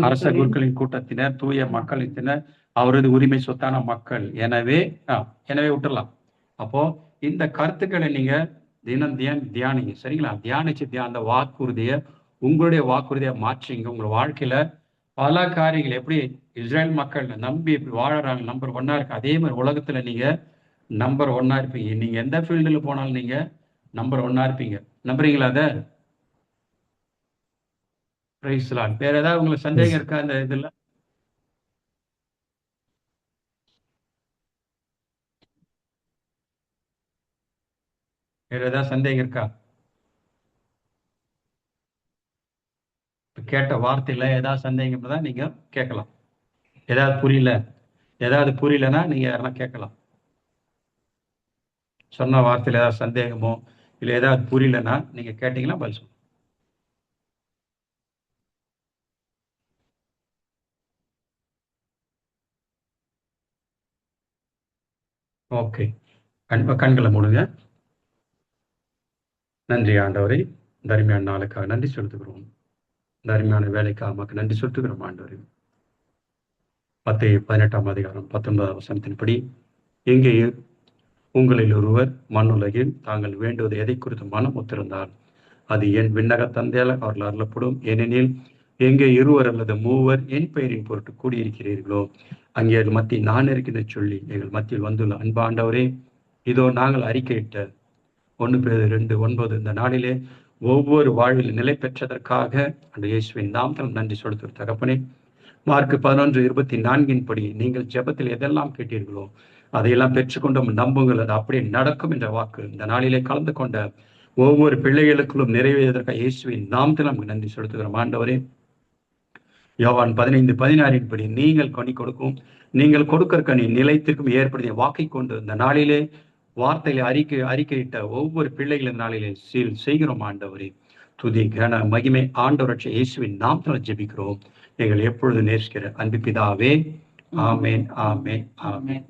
அரச குருக்களின் கூட்டத்தினர், தூய மக்களினத்தினர், அவரது உரிமை சொத்தான மக்கள். எனவே விட்டுடலாம். அப்போ இந்த கருத்துக்களை நீங்க தினம் தியானிங்க. சரிங்களா? தியானிச்சு அந்த வாக்குறுதியை உங்களுடைய வாக்குறுதியை மாற்றிங்க. உங்க வாழ்க்கையில பல காரியங்கள் எப்படி இஸ்ரேல் மக்கள் நம்பி எப்படி வாழறாங்க, நம்பர் 1 இருக்கு. அதே மாதிரி உலகத்துல நீங்க நம்பர் 1 இருப்பீங்க. நீங்க எந்த ஃபீல்டுல போனாலும் நீங்க நம்பர் 1 இருப்பீங்க. நம்புறீங்களா? அத வேற ஏதாவது உங்களுக்கு சந்தேகம் இருக்கா இந்த இதுல? வேற ஏதாவது சந்தேகம் இருக்கா? கேட்ட வார்த்தையில ஏதாவது சந்தேகம் தான் நீங்க கேட்கலாம். ஏதாவது புரியலன்னா நீங்க யாரெல்லாம் கேட்கலாம். சொன்ன வார்த்தையில ஏதாவது சந்தேகமோ இல்லை ஏதாவது புரியலன்னா நீங்க கேட்டீங்கன்னா பதில் சொல்லுங்க. ஓகே, கண்களை மூடுங்க. நன்றி ஆண்டவரே, இந்த அருமையான நாளுக்காக நன்றி செலுத்துகிறோம். இந்த அருமையான வேலைக்காக நமக்கு நன்றி செலுத்துகிறோம் ஆண்டவரே. 18 வசனத்தின்படி, எங்கே உங்களில் ஒருவர் மண்ணுலகில் தாங்கள் வேண்டுவது எதை குறித்து மனம் ஒத்திருந்தால் அது என் விண்ணக தந்தையால் அவர்கள் அருளப்படும். ஏனெனில் எங்கே இருவர் அல்லது மூவர் என் பெயரின் பொருட்டு கூடியிருக்கிறீர்களோ அங்கே அது மத்தியில் நான் இருக்கிறேன் சொல்லி எங்கள் மத்தியில் வந்துள்ள அன்பாண்டவரே, இதோ நாங்கள் அறிக்கையிட்ட 1 பேதுரு 2:9 இந்த நாளிலே ஒவ்வொரு வாழ்வில் நிலை பெற்றதற்காக அந்த இயேசுவின் நாமத்தில் நன்றி செலுத்துகிற தகப்பனே. மார்க் 11:24 படி நீங்கள் ஜெபத்தில் எதெல்லாம் கேட்டீர்களோ அதையெல்லாம் பெற்றுக்கொண்டோம், நம்புங்கள், அது அப்படியே நடக்கும் என்ற வாக்கு இந்த நாளிலே கலந்து கொண்ட ஒவ்வொரு பிள்ளைகளுக்குள்ளும் நிறைவேறுவதற்காக இயேசுவின் நாமத்தில் நமக்கு நன்றி செலுத்துகிறோம் ஆண்டவரே. யோவான் 15:16 படி நீங்கள் கனி கொடுக்கும், நீங்கள் கொடுக்கிற கனி நிலைத்திற்கும் ஏற்படுத்திய வாக்கை கொண்டு இந்த நாளிலே வார்த்தையில அறிக்கையிட்ட ஒவ்வொரு பிள்ளைகளின் நாளிலே செய்கிறோம் ஆண்டவரே. துதி கன மகிமை ஆண்டவரட்ச இயேசுவின் நாமத்தில் ஜெபிக்கிறோம் எங்கள் எப்பொழுது நேசிக்கிற அன்பு பிதாவே. ஆமேன், ஆமேன், ஆமேன்.